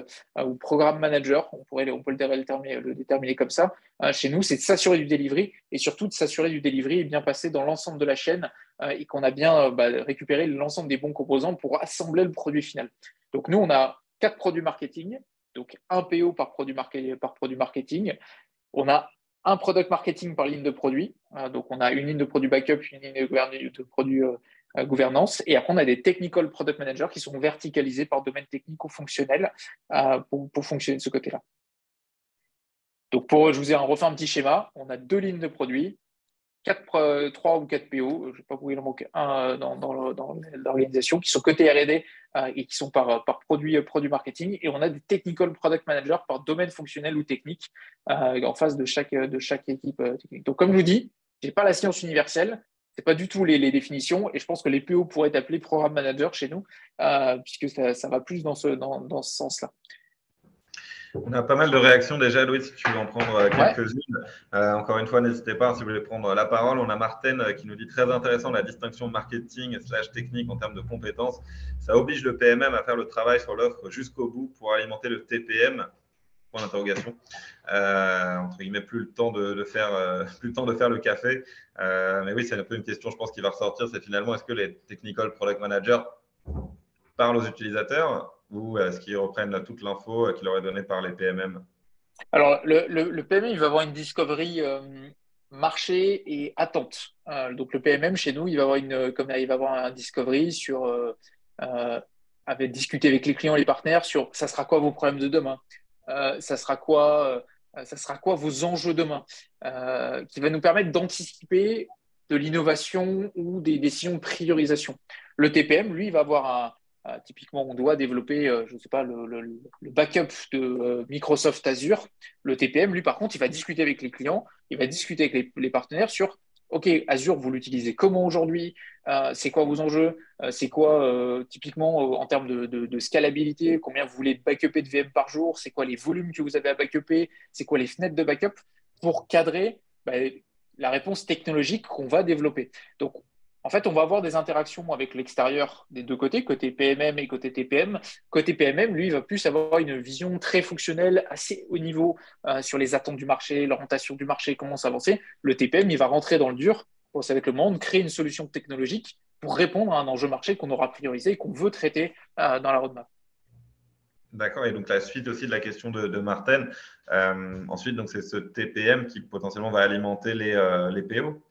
ou programme manager, on peut le déterminer comme ça, chez nous, c'est de s'assurer du delivery et surtout de s'assurer du delivery et bien passer dans l'ensemble de la chaîne et qu'on a bien récupéré l'ensemble des bons composants pour assembler le produit final. Donc, nous, on a 4 produits marketing, donc un PO par produit marketing. On a un product marketing par ligne de produit. Donc, on a une ligne de produit backup, une ligne de produit gouvernance. Et après, on a des technical product managers qui sont verticalisés par domaine technique ou fonctionnel pour fonctionner de ce côté-là. Donc, je vous ai refait un petit schéma. On a 2 lignes de produits, 3 ou 4 PO, je ne sais pas où il en manque un dans l'organisation, qui sont côté R&D et qui sont par produit marketing. Et on a des technical product managers par domaine fonctionnel ou technique en face de chaque équipe technique. Donc, comme je vous dis, je n'ai pas la science universelle. Ce n'est pas du tout les définitions. Et je pense que les PO pourraient être appelés programme manager chez nous, puisque ça va plus dans ce sens-là. On a pas mal de réactions déjà, Louis, si tu veux en prendre quelques-unes. Encore une fois, n'hésitez pas si vous voulez prendre la parole. On a Martine qui nous dit très intéressant la distinction marketing/technique en termes de compétences. Ça oblige le PMM à faire le travail sur l'offre jusqu'au bout pour alimenter le TPM. Point d'interrogation. Entre guillemets, plus le temps de faire le café. Mais oui, c'est un peu une question, je pense, qui va ressortir. C'est finalement, est-ce que les technical product managers parlent aux utilisateurs ou est-ce qu'ils reprennent toute l'info qu'il leur est donnée par les PMM? Alors, le PMM, il va avoir une discovery marché et attente. Donc, le PMM, chez nous, il va avoir un discovery sur avec discuter avec les clients et les partenaires sur ça sera quoi vos problèmes de demain, ça sera quoi vos enjeux demain, qui va nous permettre d'anticiper de l'innovation ou des décisions de priorisation. Le TPM, lui, il va avoir typiquement, on doit développer, je ne sais pas, le backup de Microsoft Azure. Le TPM, lui, par contre, il va discuter avec les clients, il va discuter avec les partenaires sur OK, Azure, vous l'utilisez comment aujourd'hui? C'est quoi vos enjeux? C'est quoi, typiquement, en termes de scalabilité? Combien vous voulez backuper de VM par jour? C'est quoi les volumes que vous avez à backuper? C'est quoi les fenêtres de backup pour cadrer la réponse technologique qu'on va développer? Donc, En fait, on va avoir des interactions avec l'extérieur des deux côtés, côté PMM et côté TPM. Côté PMM, lui, il va plus avoir une vision très fonctionnelle, assez haut niveau sur les attentes du marché, l'orientation du marché, comment s'avancer. Le TPM, il va rentrer dans le dur, pour, avec le monde, créer une solution technologique pour répondre à un enjeu marché qu'on aura priorisé et qu'on veut traiter dans la roadmap. D'accord, et donc la suite aussi de la question de Martin. Ensuite, donc c'est ce TPM qui potentiellement va alimenter les PO.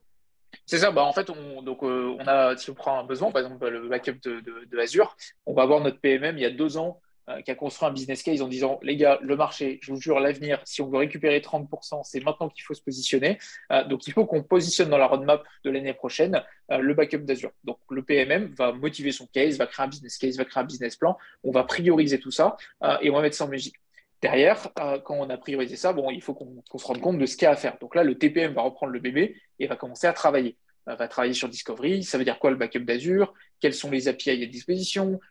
C'est ça, bah en fait, on a, si on prend un besoin, par exemple le backup de Azure, on va avoir notre PMM il y a 2 ans qui a construit un business case en disant, les gars, le marché, je vous jure, l'avenir, si on veut récupérer 30%, c'est maintenant qu'il faut se positionner. Donc il faut qu'on positionne dans la roadmap de l'année prochaine le backup d'Azure. Donc le PMM va motiver son case, va créer un business case, va créer un business plan, on va prioriser tout ça et on va mettre ça en musique. Derrière, quand on a priorisé ça, bon, il faut qu'on se rende compte de ce qu'il y a à faire. Donc là, le TPM va reprendre le bébé et va commencer à travailler. Va travailler sur Discovery. Ça veut dire quoi le backup d'Azure? Quels sont les API à disposition?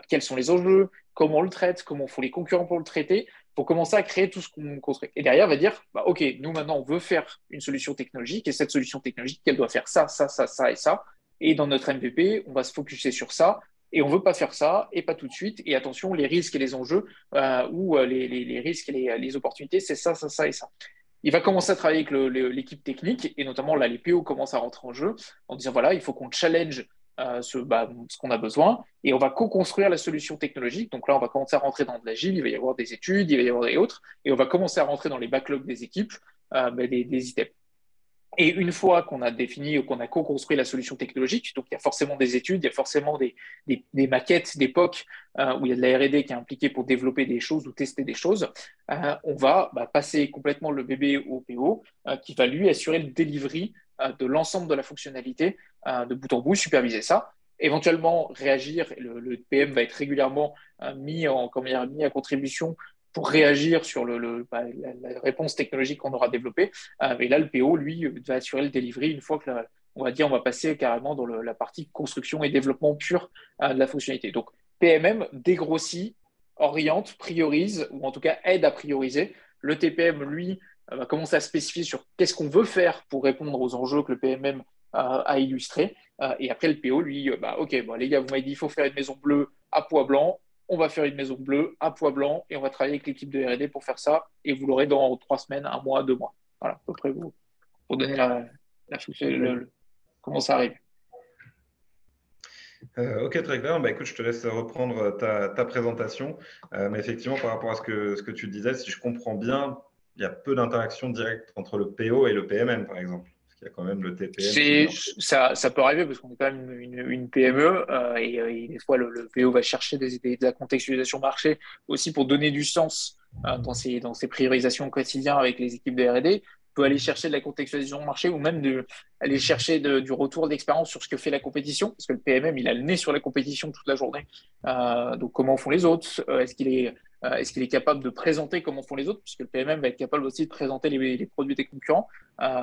Quels sont les enjeux? Comment on le traite? Comment font les concurrents pour le traiter? Pour commencer à créer tout ce qu'on construit. Et derrière, on va dire, bah, OK, nous maintenant, on veut faire une solution technologique et cette solution technologique, elle doit faire ça, ça, ça, ça et ça. Et dans notre MVP, on va se focuser sur ça. Et on ne veut pas faire ça, et pas tout de suite. Et attention, les risques et les enjeux, ou les risques et les opportunités, c'est ça, ça, ça et ça. Il va commencer à travailler avec l'équipe technique, et notamment là, les PO commencent à rentrer en jeu en disant, voilà, il faut qu'on challenge ce qu'on a besoin, et on va co-construire la solution technologique. Donc là, on va commencer à rentrer dans de l'agile, il va y avoir des études, il va y avoir des autres, et on va commencer à rentrer dans les backlogs des équipes, des items. Et une fois qu'on a défini ou qu'on a co-construit la solution technologique, donc il y a forcément des études, il y a forcément des maquettes d'époque où il y a de la R&D qui est impliquée pour développer des choses ou tester des choses, on va passer complètement le bébé au PO qui va lui assurer le delivery de l'ensemble de la fonctionnalité de bout en bout, superviser ça, éventuellement réagir. Le PM va être régulièrement mis à contribution pour réagir sur la réponse technologique qu'on aura développée. Et là, le PO, lui, va assurer le delivery une fois que, on va dire, on va passer carrément dans la partie construction et développement pur de la fonctionnalité. Donc, PMM dégrossit, oriente, priorise, ou en tout cas aide à prioriser. Le TPM, lui, va commencer à spécifier sur qu'est-ce qu'on veut faire pour répondre aux enjeux que le PMM a illustrés. Et après, le PO, lui, OK, bon, les gars, vous m'avez dit, il faut faire une maison bleue à poids blanc. On va faire une maison bleue à poids blanc et on va travailler avec l'équipe de R&D pour faire ça. Et vous l'aurez dans 3 semaines, un mois, 2 mois. Voilà, à peu près vous, pour donner comment ça arrive. Ok, très clair. Bah, écoute, je te laisse reprendre ta présentation. Mais effectivement, par rapport à ce que tu disais, si je comprends bien, il y a peu d'interaction directe entre le PO et le PMM, par exemple. Parce qu'il y a quand même le TPM qui vient. Ça peut arriver parce qu'on est quand même une PME et des fois le PO va chercher de la contextualisation marché aussi pour donner du sens dans ses priorisations au quotidien avec les équipes de R&D. Peut aller chercher de la contextualisation marché ou même aller chercher du retour d'expérience sur ce que fait la compétition, parce que le PMM, il a le nez sur la compétition toute la journée. Donc, comment font les autres? Est-ce qu'il est capable de présenter comment font les autres? Puisque le PMM va être capable aussi de présenter les produits des concurrents,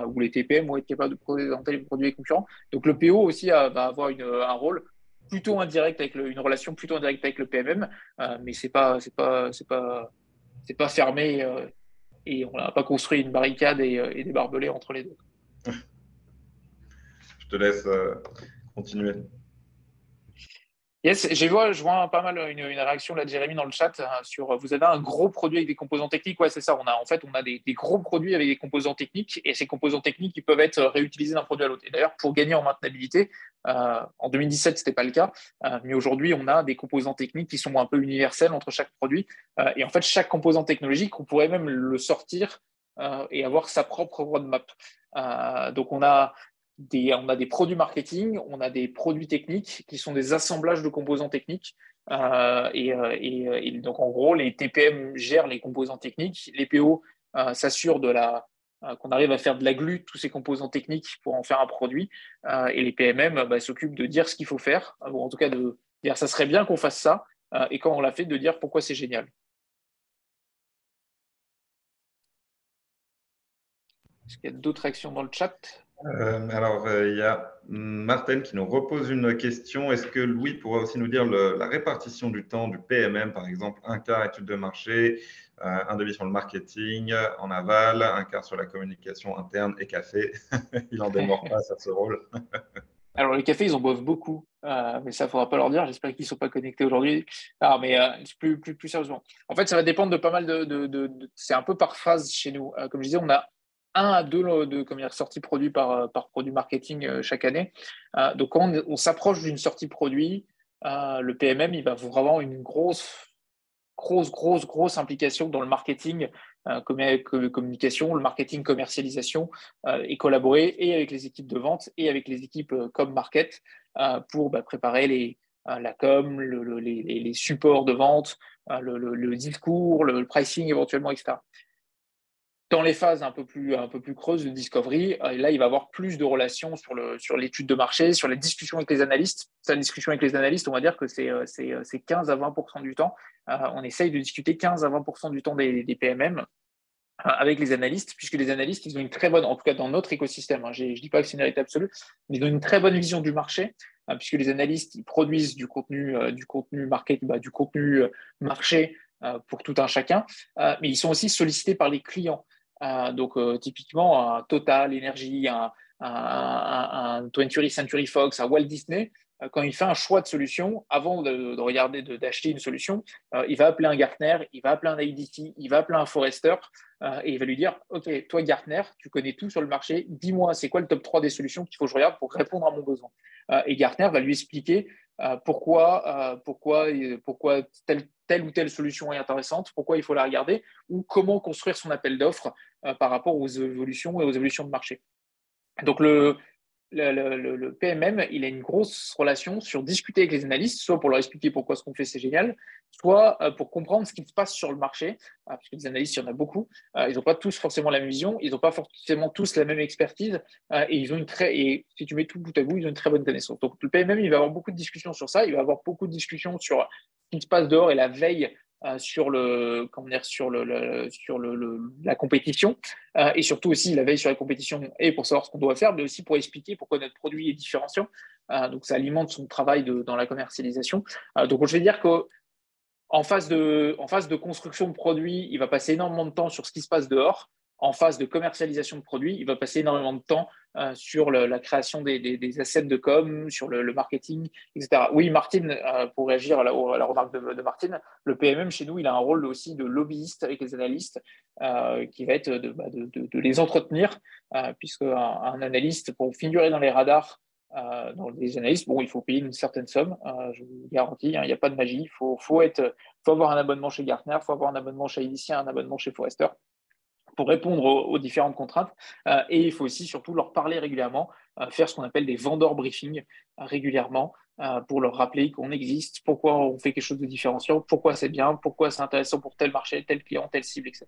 ou les TPM vont être capables de présenter les produits des concurrents. Donc, le PO aussi va avoir un rôle plutôt indirect une relation plutôt indirecte avec le PMM, mais c'est pas fermé et on n'a pas construit une barricade et des barbelés entre les deux. Je te laisse continuer. Yes, je vois pas mal une réaction là de Jérémy dans le chat sur vous avez un gros produit avec des composants techniques. Ouais, c'est ça. On a des gros produits avec des composants techniques et ces composants techniques ils peuvent être réutilisés d'un produit à l'autre. Et d'ailleurs, pour gagner en maintenabilité, en 2017, c'était pas le cas, mais aujourd'hui, on a des composants techniques qui sont un peu universels entre chaque produit. Et en fait, chaque composant technologique, on pourrait même le sortir et avoir sa propre roadmap. Donc, on a des produits marketing, on a des produits techniques qui sont des assemblages de composants techniques. Et donc, en gros, les TPM gèrent les composants techniques. Les PO s'assurent qu'on arrive à faire de la glue de tous ces composants techniques pour en faire un produit. Et les PMM s'occupent de dire ce qu'il faut faire, ou en tout cas de dire ça serait bien qu'on fasse ça. Et quand on l'a fait, de dire pourquoi c'est génial. Est-ce qu'il y a d'autres actions dans le chat? Il y a Martin qui nous repose une question. Est-ce que Louis pourrait aussi nous dire la répartition du temps du PMM, par exemple, un quart étude de marché, un demi sur le marketing en aval, un quart sur la communication interne et café. Il n'en démord pas sur ce rôle. Alors, le café, ils en boivent beaucoup, mais ça, il ne faudra pas leur dire. J'espère qu'ils ne sont pas connectés aujourd'hui. Non, mais plus sérieusement. En fait, ça va dépendre de pas mal c'est un peu par phase chez nous. Comme je disais, on a un à deux comment dire, sorties produits par produit marketing chaque année. Donc, quand on s'approche d'une sortie produit, le PMM, il va vraiment avoir une grosse implication dans le marketing, communication, le marketing, commercialisation, et collaborer et avec les équipes de vente et avec les équipes com market pour préparer la com, les supports de vente, le discours, le pricing éventuellement, etc. Dans les phases un peu plus creuses de discovery, là, il va avoir plus de relations sur l'étude de marché, sur les discussions avec les analystes. Ça, la discussion avec les analystes, on va dire que c'est 15 à 20% du temps. On essaye de discuter 15 à 20% du temps des PMM avec les analystes, puisque les analystes, ils ont une très bonne, en tout cas dans notre écosystème, je ne dis pas que c'est une vérité absolue, mais ils ont une très bonne vision du marché, puisque les analystes, ils produisent du contenu market, du contenu marché pour tout un chacun, mais ils sont aussi sollicités par les clients. Donc, typiquement, un Total Energy, un 20th Century Fox, un Walt Disney, quand il fait un choix de solution, avant de regarder, d'acheter une solution, il va appeler un Gartner, il va appeler un IDC, il va appeler un Forrester, et il va lui dire, OK, toi, Gartner, tu connais tout sur le marché, dis-moi, c'est quoi le top 3 des solutions qu'il faut que je regarde pour répondre à mon besoin. Et Gartner va lui expliquer pourquoi telle ou telle solution est intéressante, pourquoi il faut la regarder, ou comment construire son appel d'offres par rapport aux évolutions et aux évolutions de marché. Donc, le PMM, il a une grosse relation sur discuter avec les analystes, soit pour leur expliquer pourquoi ce qu'on fait c'est génial, soit pour comprendre ce qui se passe sur le marché, parce que les analystes, il y en a beaucoup, ils n'ont pas tous forcément la même vision, ils n'ont pas forcément tous la même expertise, et ils ont et si tu mets tout bout à bout, ils ont une très bonne connaissance. Donc le PMM, il va avoir beaucoup de discussions sur ça, il va avoir beaucoup de discussions sur ce qui se passe dehors et la veille sur la compétition, et surtout aussi la veille sur la compétition et pour savoir ce qu'on doit faire, mais aussi pour expliquer pourquoi notre produit est différenciant. Donc ça alimente son travail dans la commercialisation. Donc je vais dire qu'en phase de construction de produit, il va passer énormément de temps sur ce qui se passe dehors. En phase de commercialisation de produits, il va passer énormément de temps sur la création des assets de com, sur le marketing, etc. Oui, Martine, pour réagir à la remarque de Martine, le PMM chez nous, il a un rôle aussi de lobbyiste avec les analystes, qui va être de les entretenir, puisque un analyste, pour figurer dans les radars, dans les analystes, bon, il faut payer une certaine somme, je vous garantis, il n'y a pas de magie, il faut avoir un abonnement chez Gartner, il faut avoir un abonnement chez IDC, un abonnement chez Forrester pour répondre aux différentes contraintes. Et il faut aussi surtout leur parler régulièrement, faire ce qu'on appelle des vendor briefings régulièrement, pour leur rappeler qu'on existe, pourquoi on fait quelque chose de différenciant, pourquoi c'est bien, pourquoi c'est intéressant pour tel marché, tel client, telle cible, etc.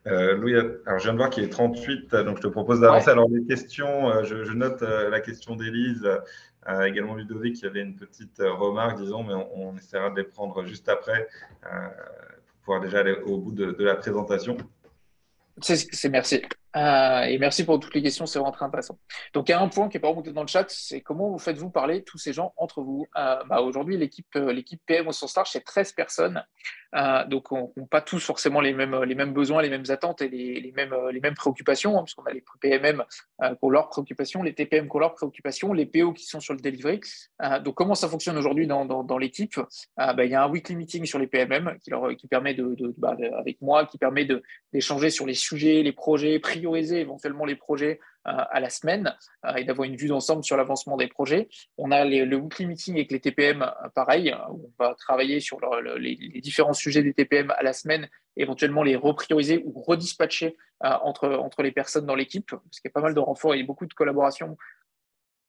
Louis, alors je viens de voir qu'il est 38, donc je te propose d'avancer. Ouais. Alors, les questions, je note la question d'Élise, également Ludovic, qui avait une petite remarque, disons, mais on essaiera de les prendre juste après pour pouvoir déjà aller au bout de la présentation. C'est merci. Et merci pour toutes les questions, c'est vraiment très intéressant. Donc, il y a un point qui n'est pas remonté dans le chat, c'est comment vous faites-vous parler tous ces gens entre vous. Aujourd'hui, l'équipe PM au sens large, c'est 13 personnes. Donc, on n'a pas tous forcément les mêmes besoins, les mêmes attentes et les mêmes préoccupations, parce qu'on a les PMM qui ont leurs préoccupations, les TPM qui ont leurs préoccupations, les PO qui sont sur le delivery. Donc, comment ça fonctionne aujourd'hui dans l'équipe? Il y a un weekly meeting sur les PMM qui permet avec moi, qui permet d'échanger sur les sujets, les projets, prioriser éventuellement les projets à la semaine et d'avoir une vue d'ensemble sur l'avancement des projets. On a le weekly meeting avec les TPM, pareil, où on va travailler sur les différents sujets des TPM à la semaine, éventuellement les reprioriser ou redispatcher entre les personnes dans l'équipe, parce qu'il y a pas mal de renforts et beaucoup de collaboration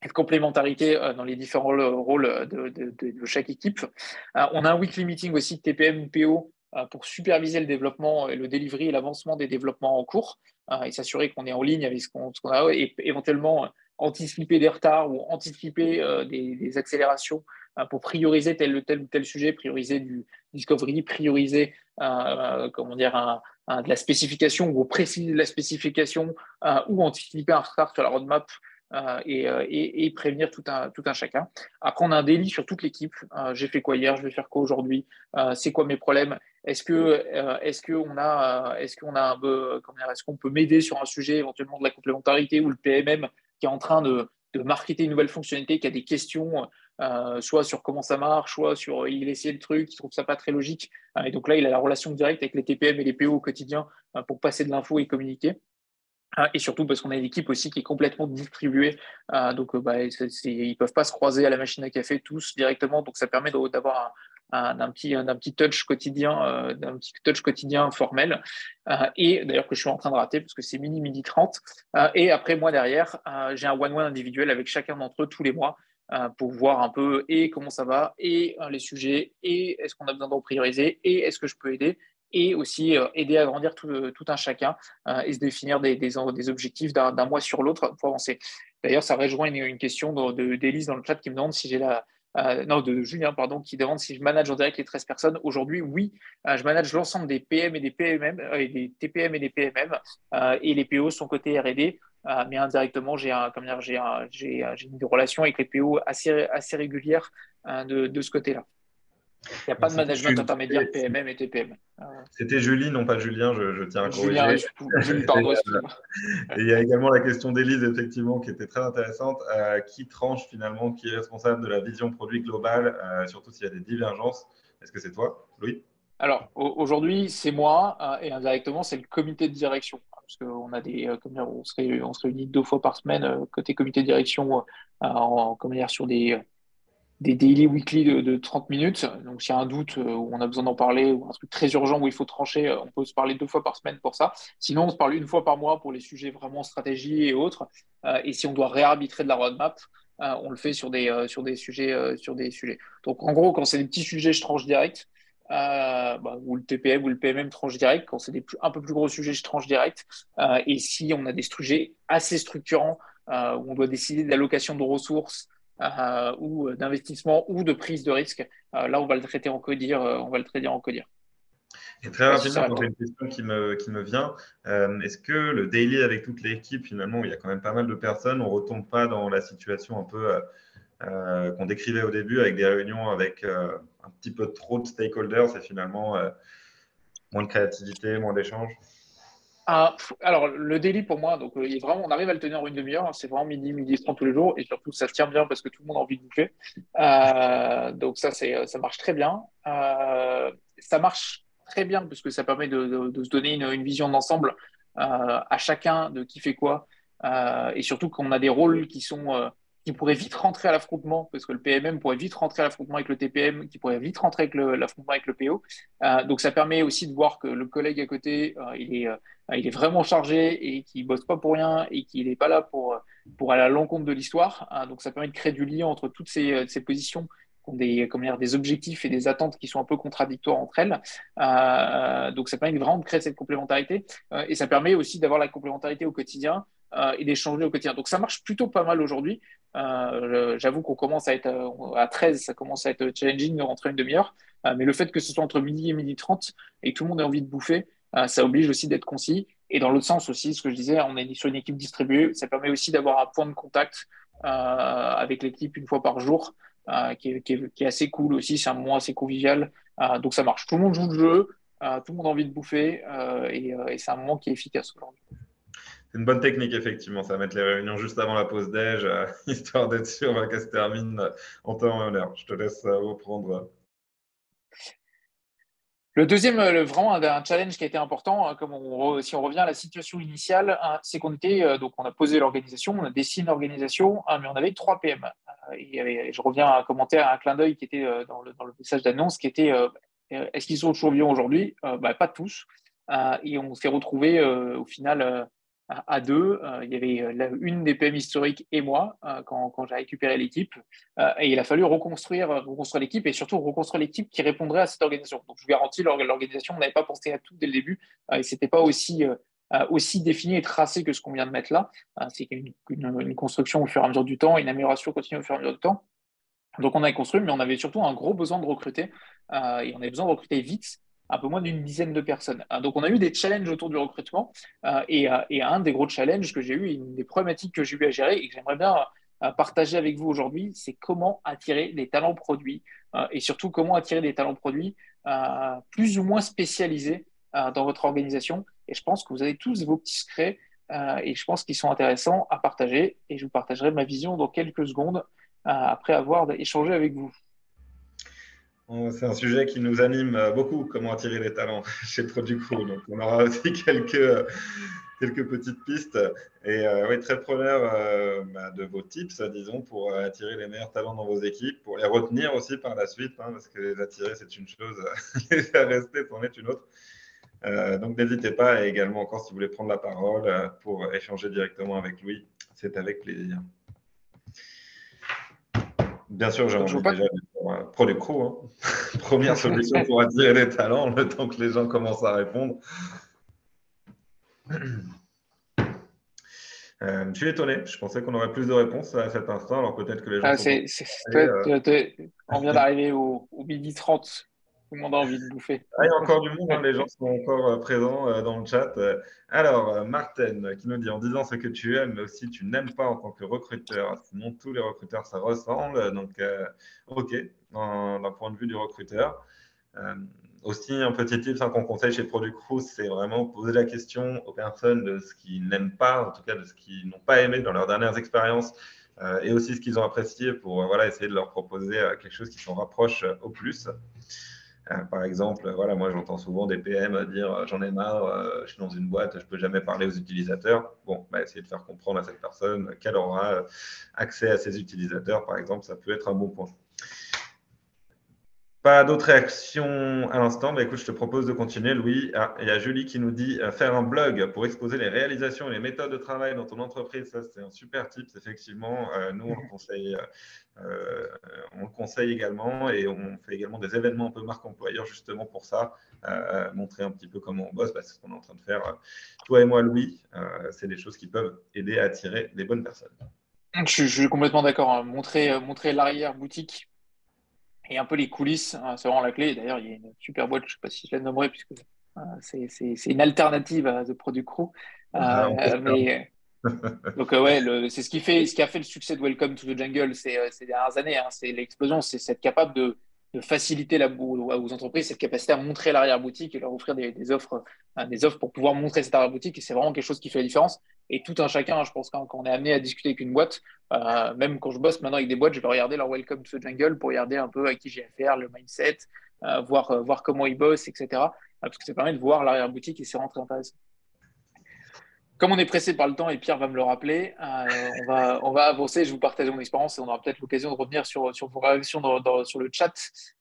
et de complémentarité dans les différents rôles de chaque équipe. On a un weekly meeting aussi de TPM ou PO pour superviser le développement et le delivery et l'avancement des développements en cours et s'assurer qu'on est en ligne avec ce qu'on a et éventuellement anticiper des retards ou anticiper des accélérations pour prioriser tel ou tel sujet, prioriser du discovery, prioriser de la spécification ou préciser de la spécification ou anticiper un retard sur la roadmap et prévenir tout un chacun. Après, on a un daily sur toute l'équipe. J'ai fait quoi hier, je vais faire quoi aujourd'hui, c'est quoi mes problèmes, est-ce qu'on peut m'aider sur un sujet, éventuellement de la complémentarité ou le PMM qui est en train de marketer une nouvelle fonctionnalité, qui a des questions, soit sur comment ça marche, soit sur il essaie le truc, il trouve ça pas très logique. Et donc là, il a la relation directe avec les TPM et les PO au quotidien pour passer de l'info et communiquer. Et surtout parce qu'on a une équipe aussi qui est complètement distribuée. Donc, ils ne peuvent pas se croiser à la machine à café tous directement. Donc, ça permet d'avoir un petit touch quotidien, formel. Et d'ailleurs, que je suis en train de rater parce que c'est midi 30. Et après, moi, derrière, j'ai un one-one individuel avec chacun d'entre eux tous les mois pour voir un peu et comment ça va, et les sujets, et est-ce qu'on a besoin d'en prioriser, et est-ce que je peux aider, et aussi aider à grandir tout un chacun et se définir des objectifs d'un mois sur l'autre pour avancer. D'ailleurs, ça rejoint une question d'Élise dans le chat qui me demande si j'ai non, de Julien, pardon, qui demande si je manage en direct les 13 personnes. Aujourd'hui, oui, je manage l'ensemble des PM et des PMM, et des TPM et des PMM, et les PO sont côté R&D, mais indirectement, j'ai une relation avec les PO assez régulière de ce côté-là. Il n'y a pas de management intermédiaire PMM et TPM. C'était Julie, non pas Julien, je tiens à Julien, corriger. Julie, pardon, excuse-moi. Et il y a également la question d'Élise, effectivement, qui était très intéressante. Qui tranche finalement, qui est responsable de la vision produit globale, surtout s'il y a des divergences? Est-ce que c'est toi, Louis? Alors, aujourd'hui, c'est moi et indirectement, c'est le comité de direction. Parce qu'on a on se réunit 2 fois par semaine côté comité de direction sur des daily weekly de 30 minutes. Donc, s'il y a un doute où on a besoin d'en parler ou un truc très urgent où il faut trancher, on peut se parler 2 fois par semaine pour ça. Sinon, on se parle 1 fois par mois pour les sujets vraiment stratégie et autres. Et si on doit réarbitrer de la roadmap, on le fait sur des sujets. Donc, en gros, quand c'est des petits sujets, je tranche direct. Ou le TPM ou le PMM tranche direct. Quand c'est un peu plus gros sujets, je tranche direct. Et si on a des sujets assez structurants où on doit décider d'allocation de ressources, ou d'investissement ou de prise de risque, là, on va le traiter en codir. Et très rapidement, j'ai une question qui me vient. Est-ce que le daily avec toute l'équipe, finalement, il y a quand même pas mal de personnes, on ne retombe pas dans la situation un peu qu'on décrivait au début avec des réunions avec un petit peu trop de stakeholders et finalement moins de créativité, moins d'échanges? Alors, le daily pour moi, donc, on arrive à le tenir en une demi-heure. C'est vraiment midi 30 tous les jours. Et surtout, ça se tient bien parce que tout le monde a envie de bouffer. Donc, ça marche très bien. Ça marche très bien parce que ça permet de se donner une vision d'ensemble à chacun de qui fait quoi. Et surtout qu'on a des rôles qui pourraient vite rentrer à l'affrontement, parce que le PMM pourrait vite rentrer à l'affrontement avec le TPM, qui pourrait vite rentrer avec l'affrontement avec le PO. Donc, ça permet aussi de voir que le collègue à côté, il est vraiment chargé et qu'il bosse pas pour rien et qu'il n'est pas là pour aller à l'encontre de l'histoire. Donc, ça permet de créer du lien entre toutes ces positions qui ont des objectifs et des attentes qui sont un peu contradictoires entre elles. Donc, ça permet vraiment de créer cette complémentarité et ça permet aussi d'avoir la complémentarité au quotidien et d'échanger au quotidien. Donc, ça marche plutôt pas mal aujourd'hui. J'avoue qu'on commence à être à 13, ça commence à être challenging de rentrer une demi-heure. Mais le fait que ce soit entre midi et midi 30 et que tout le monde ait envie de bouffer, ça oblige aussi d'être concis. Et dans l'autre sens aussi, ce que je disais, on est sur une équipe distribuée. Ça permet aussi d'avoir un point de contact avec l'équipe 1 fois par jour, qui est assez cool aussi. C'est un moment assez convivial. Donc ça marche. Tout le monde joue le jeu, tout le monde a envie de bouffer et c'est un moment qui est efficace aujourd'hui. C'est une bonne technique, effectivement, ça mettre les réunions juste avant la pause déj, histoire d'être sûr qu'elle se termine en temps et en heure. Je te laisse reprendre. Le deuxième, vraiment un challenge qui a été important, si on revient à la situation initiale, c'est on a posé l'organisation, on a dessiné l'organisation, mais on avait 3 PM. Je reviens à un commentaire, à un clin d'œil qui était dans le message d'annonce, qui était est-ce qu'ils sont toujours vivants aujourd'hui? Pas tous. Et on s'est retrouvés au final à 2. Il y avait une des PM historiques et moi quand j'ai récupéré l'équipe. Et il a fallu reconstruire l'équipe et surtout reconstruire l'équipe qui répondrait à cette organisation. Donc, je vous garantis, l'organisation, on n'avait pas pensé à tout dès le début et ce n'était pas aussi défini et tracé que ce qu'on vient de mettre là. C'est une construction au fur et à mesure du temps, une amélioration continue au fur et à mesure du temps. Donc, on a construit, mais on avait surtout un gros besoin de recruter et on avait besoin de recruter vite, un peu moins d'une dizaine de personnes. Donc, on a eu des challenges autour du recrutement et un des gros challenges que j'ai eu, une des problématiques que j'ai eu à gérer et que j'aimerais bien partager avec vous aujourd'hui, c'est comment attirer des talents produits et surtout comment attirer des talents produits plus ou moins spécialisés dans votre organisation. Et je pense que vous avez tous vos petits secrets et je pense qu'ils sont intéressants à partager. Et je vous partagerai ma vision dans quelques secondes après avoir échangé avec vous. C'est un sujet qui nous anime beaucoup, comment attirer les talents chez Product Crew. Donc, on aura aussi quelques petites pistes. Et oui, très preneur de vos tips, disons, pour attirer les meilleurs talents dans vos équipes, pour les retenir aussi par la suite, hein, parce que les attirer, c'est une chose, les faire rester, c'en est une autre. Donc, n'hésitez pas, et également encore, si vous voulez prendre la parole pour échanger directement avec Louis, c'est avec plaisir. Bien sûr, j'ai envie déjà de Product Crew, hein. Première solution pour attirer les talents, le temps que les gens commencent à répondre. Je suis étonné, je pensais qu'on aurait plus de réponses à cet instant, alors peut-être que les gens sont on vient d'arriver au midi 30. Tout le monde a envie de bouffer. Ah, il y a encore du monde, hein, les gens sont encore présents dans le chat. Alors, Martin qui nous dit, en disant ce que tu aimes, mais aussi tu n'aimes pas en tant que recruteur, sinon tous les recruteurs, ça ressemble. Donc, OK, d'un point de vue du recruteur. Aussi, un petit tip qu'on conseille chez Product Crew, c'est vraiment poser la question aux personnes de ce qu'ils n'aiment pas, en tout cas de ce qu'ils n'ont pas aimé dans leurs dernières expériences, et aussi ce qu'ils ont apprécié pour essayer de leur proposer quelque chose qui s'en rapproche au plus. Par exemple, moi j'entends souvent des PM dire j'en ai marre, je suis dans une boîte, je ne peux jamais parler aux utilisateurs. Bon, essayer de faire comprendre à cette personne qu'elle aura accès à ses utilisateurs, par exemple, ça peut être un bon point. Pas d'autres réactions à l'instant. Écoute, je te propose de continuer, Louis. Il y a Julie qui nous dit faire un blog pour exposer les réalisations et les méthodes de travail dans ton entreprise. Ça, c'est un super tip. Effectivement, nous, on le conseille également et on fait également des événements un peu marque employeur justement pour ça, montrer un petit peu comment on bosse. C'est ce qu'on est en train de faire, toi et moi, Louis. C'est des choses qui peuvent aider à attirer les bonnes personnes. Je suis complètement d'accord, hein. Montrer l'arrière-boutique et un peu les coulisses, hein, c'est vraiment la clé. D'ailleurs, il y a une super boîte, je ne sais pas si je la nommerai, puisque c'est une alternative à The Product Crew. Donc, c'est ce qui a fait le succès de Welcome to the Jungle ces dernières années, hein. C'est l'explosion, c'est être capable de faciliter aux entreprises cette capacité à montrer l'arrière-boutique et leur offrir des offres pour pouvoir montrer cette arrière-boutique. Et c'est vraiment quelque chose qui fait la différence. Et tout un chacun, hein, je pense, quand on est amené à discuter avec une boîte, même quand je bosse maintenant avec des boîtes, je vais regarder leur Welcome to the Jungle pour regarder un peu à qui j'ai affaire, le mindset, voir comment ils bossent, etc. Parce que ça permet de voir l'arrière-boutique et c'est vraiment très intéressant. Comme on est pressé par le temps et Pierre va me le rappeler, on va avancer. Je vous partage mon expérience et on aura peut-être l'occasion de revenir sur vos réactions sur le chat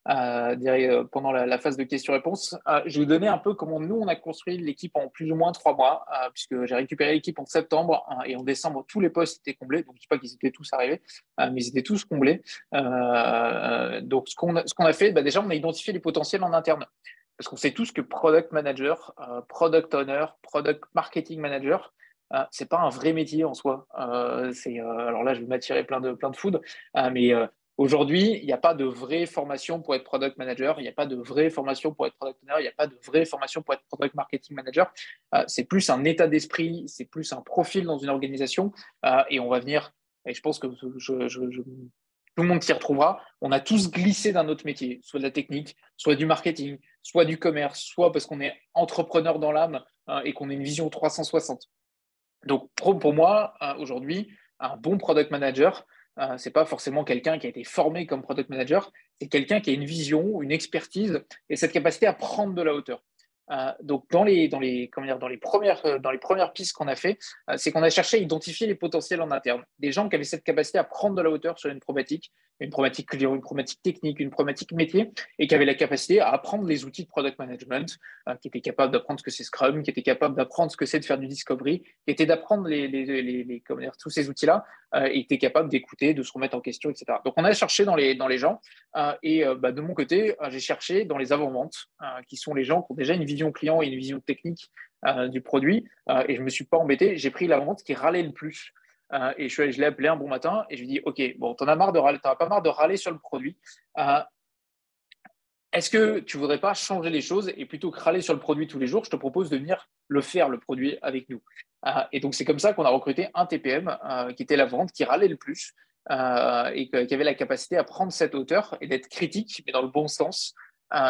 pendant la phase de questions-réponses. Je vais vous donner un peu comment nous, on a construit l'équipe en plus ou moins 3 mois, puisque j'ai récupéré l'équipe en septembre et en décembre, tous les postes étaient comblés. Donc, je ne dis pas qu'ils étaient tous arrivés, mais ils étaient tous comblés. Donc, ce qu'on a fait, déjà, on a identifié les potentiels en interne. Parce qu'on sait tous que product manager, product owner, product marketing manager, c'est pas un vrai métier en soi. Alors là, je vais m'attirer plein de food, mais aujourd'hui, il n'y a pas de vraie formation pour être product manager, il n'y a pas de vraie formation pour être product owner, il n'y a pas de vraie formation pour être product marketing manager. C'est plus un état d'esprit, c'est plus un profil dans une organisation, et on va venir. Et je pense que tout le monde s'y retrouvera. On a tous glissé d'un autre métier, soit de la technique, soit du marketing, soit du commerce, soit parce qu'on est entrepreneur dans l'âme et qu'on a une vision 360. Donc, pour moi, aujourd'hui, un bon product manager, ce n'est pas forcément quelqu'un qui a été formé comme product manager, c'est quelqu'un qui a une vision, une expertise et cette capacité à prendre de la hauteur. Donc, dans les premières pistes qu'on a fait, c'est qu'on a cherché à identifier les potentiels en interne. Des gens qui avaient cette capacité à prendre de la hauteur sur une problématique technique, une problématique métier, et qui avaient la capacité à apprendre les outils de product management, qui étaient capables d'apprendre ce que c'est Scrum, qui étaient capables d'apprendre ce que c'est de faire du discovery, qui étaient d'apprendre tous ces outils-là, et étaient capables d'écouter, de se remettre en question, etc. Donc, on a cherché dans les gens, et de mon côté, j'ai cherché dans les avant-ventes, qui sont les gens qui ont déjà une vision client et une vision technique du produit, et je ne me suis pas embêté, j'ai pris l'avant-vente qui râlait le plus. Et je l'ai appelé un bon matin et je lui ai dit ok, bon, t'en as pas marre de râler sur le produit. Est-ce que tu voudrais pas changer les choses et plutôt que râler sur le produit tous les jours, je te propose de venir le faire, le produit, avec nous. Et donc, c'est comme ça qu'on a recruté un TPM qui était la vente, qui râlait le plus et qui avait la capacité à prendre cette hauteur et d'être critique, mais dans le bon sens,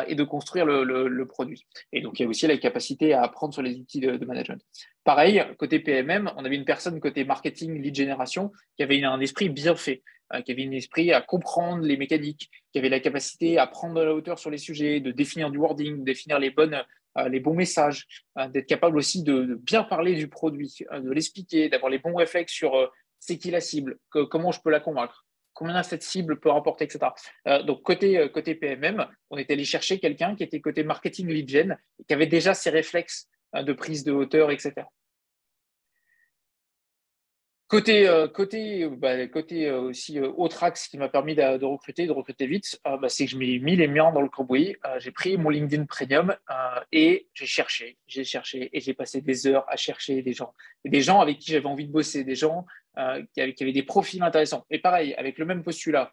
et de construire le produit. Et donc, il y a aussi la capacité à apprendre sur les outils de management. Pareil, côté PMM, on avait une personne côté marketing, lead generation, qui avait un esprit bien fait, qui avait un esprit à comprendre les mécaniques, qui avait la capacité à prendre de la hauteur sur les sujets, de définir du wording, de définir les bons messages, d'être capable aussi de bien parler du produit, de l'expliquer, d'avoir les bons réflexes sur c'est qui la cible, comment je peux la convaincre, combien cette cible peut rapporter, etc. Donc, côté PMM, on est allé chercher quelqu'un qui était côté marketing lead gen et qui avait déjà ces réflexes de prise de hauteur, etc. Côté aussi autre axe qui m'a permis de recruter vite, c'est que je m'ai mis les mains dans le cambouis. J'ai pris mon LinkedIn Premium et j'ai cherché et j'ai passé des heures à chercher des gens avec qui j'avais envie de bosser, des gens qui avaient des profils intéressants. Et pareil, avec le même postulat,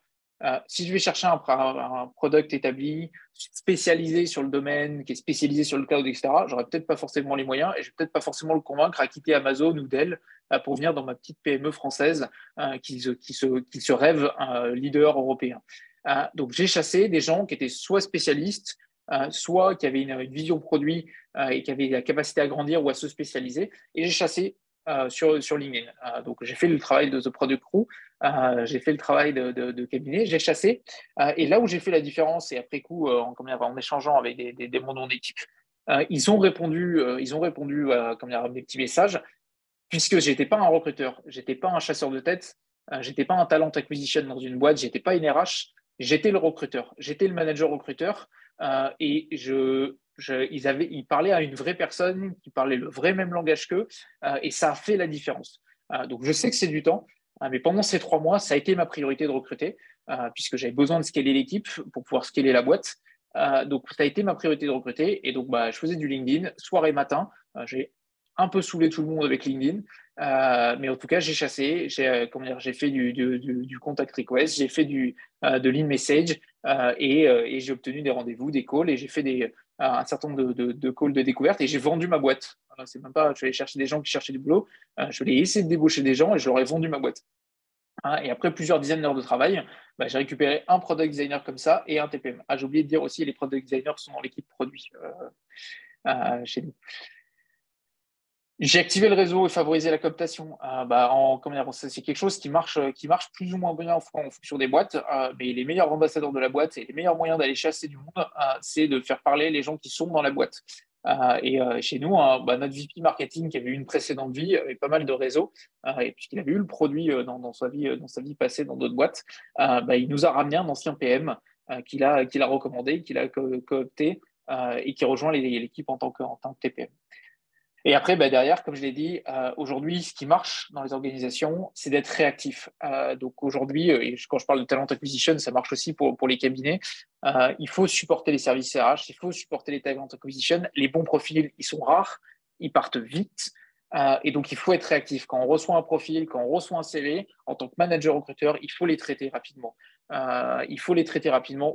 si je vais chercher un product établi, spécialisé sur le domaine, qui est spécialisé sur le cloud, etc., j'aurais peut-être pas forcément les moyens et je vais peut-être pas forcément le convaincre à quitter Amazon ou Dell pour venir dans ma petite PME française qui se rêve leader européen. Donc, j'ai chassé des gens qui étaient soit spécialistes, soit qui avaient une vision produit et qui avaient la capacité à grandir ou à se spécialiser. Et j'ai chassé sur LinkedIn. Donc, j'ai fait le travail de The Product Crew, j'ai fait le travail de cabinet, j'ai chassé. Et là où j'ai fait la différence, et après coup, en échangeant avec des membres de mon équipe, ils ont répondu à mes petits messages, puisque j'étais pas un recruteur, j'étais pas un chasseur de tête, j'étais pas un talent acquisition dans une boîte, j'étais pas une RH, j'étais le recruteur, j'étais le manager recruteur, et ils parlaient à une vraie personne qui parlait le vrai même langage qu'eux, et ça a fait la différence. Donc je sais que c'est du temps, mais pendant ces 3 mois, ça a été ma priorité de recruter, puisque j'avais besoin de scaler l'équipe pour pouvoir scaler la boîte. Donc ça a été ma priorité de recruter, et donc je faisais du LinkedIn soir et matin. J'ai un peu saoulé tout le monde avec LinkedIn, mais en tout cas, j'ai chassé, j'ai fait du contact request, j'ai fait de l'in-message et j'ai obtenu des rendez-vous, des calls et j'ai fait un certain nombre de calls de découverte et j'ai vendu ma boîte. C'est même pas, je suis allé chercher des gens qui cherchaient du boulot, je vais essayer de débaucher des gens et je leur ai vendu ma boîte. Et après plusieurs dizaines d'heures de travail, j'ai récupéré un product designer comme ça et un TPM. J'ai oublié de dire aussi, les product designers sont dans l'équipe produit chez nous. J'ai activé le réseau et favorisé la cooptation. C'est quelque chose qui marche plus ou moins bien en fonction des boîtes. Mais les meilleurs ambassadeurs de la boîte et les meilleurs moyens d'aller chasser du monde, c'est de faire parler les gens qui sont dans la boîte. Chez nous, notre VP marketing qui avait eu une précédente vie avait pas mal de réseaux, et puisqu'il avait eu le produit dans sa vie passée dans d'autres boîtes, il nous a ramené un ancien PM qu'il a recommandé, qu'il a coopté et qui rejoint l'équipe en tant que TPM. Et après, derrière, comme je l'ai dit, aujourd'hui, ce qui marche dans les organisations, c'est d'être réactif. Donc aujourd'hui, et quand je parle de talent acquisition, ça marche aussi pour les cabinets. Il faut supporter les services RH, il faut supporter les talent acquisition. Les bons profils, ils sont rares, ils partent vite. Et donc, il faut être réactif. Quand on reçoit un profil, quand on reçoit un CV, en tant que manager recruteur, il faut les traiter rapidement.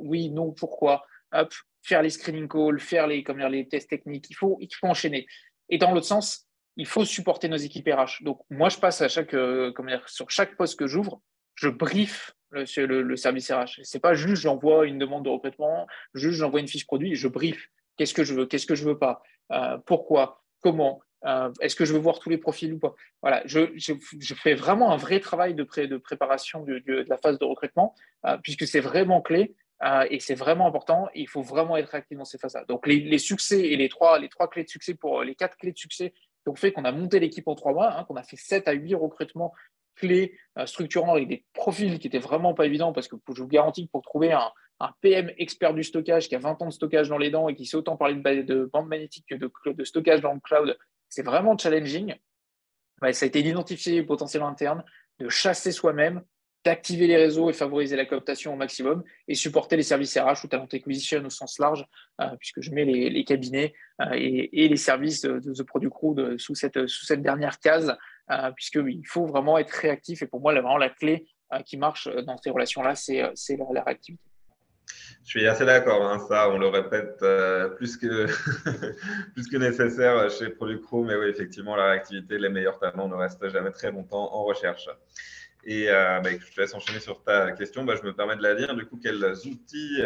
Oui, non, pourquoi? Hop, faire les screening calls, faire les tests techniques. Il faut enchaîner. Et dans l'autre sens, il faut supporter nos équipes RH. Donc, moi, je passe sur chaque poste que j'ouvre, je briefe le service RH. C'est pas juste j'envoie une demande de recrutement, juste j'envoie une fiche produit, je briefe. Qu'est-ce que je veux, qu'est-ce que je veux pas, pourquoi, comment, est-ce que je veux voir tous les profils ou pas. Voilà, je fais vraiment un vrai travail de préparation de la phase de recrutement, puisque c'est vraiment clé. Et c'est vraiment important. Il faut vraiment être actif dans ces phases-là. Donc, les succès et les trois clés de succès les 4 clés de succès qui ont fait qu'on a monté l'équipe en 3 mois, qu'on a fait 7 à 8 recrutements clés structurants avec des profils qui étaient vraiment pas évidents parce que je vous garantis que pour trouver un PM expert du stockage qui a 20 ans de stockage dans les dents et qui sait autant parler de bande magnétique que de stockage dans le cloud, c'est vraiment challenging. Ça a été d'identifier les potentiels internes, de chasser soi-même, d'activer les réseaux et favoriser la cooptation au maximum et supporter les services RH ou talent acquisition au sens large, puisque je mets les cabinets et les services de The Product Crew sous cette dernière case, puisqu'il faut vraiment être réactif. Et pour moi, vraiment, la clé qui marche dans ces relations-là, c'est la réactivité. Je suis assez d'accord, hein, ça, on le répète plus que, plus que nécessaire chez Product Crew, mais oui, effectivement, la réactivité, les meilleurs talents ne restent jamais très longtemps en recherche. Et je te laisse enchaîner sur ta question. Je me permets de la lire. Du coup, quels outils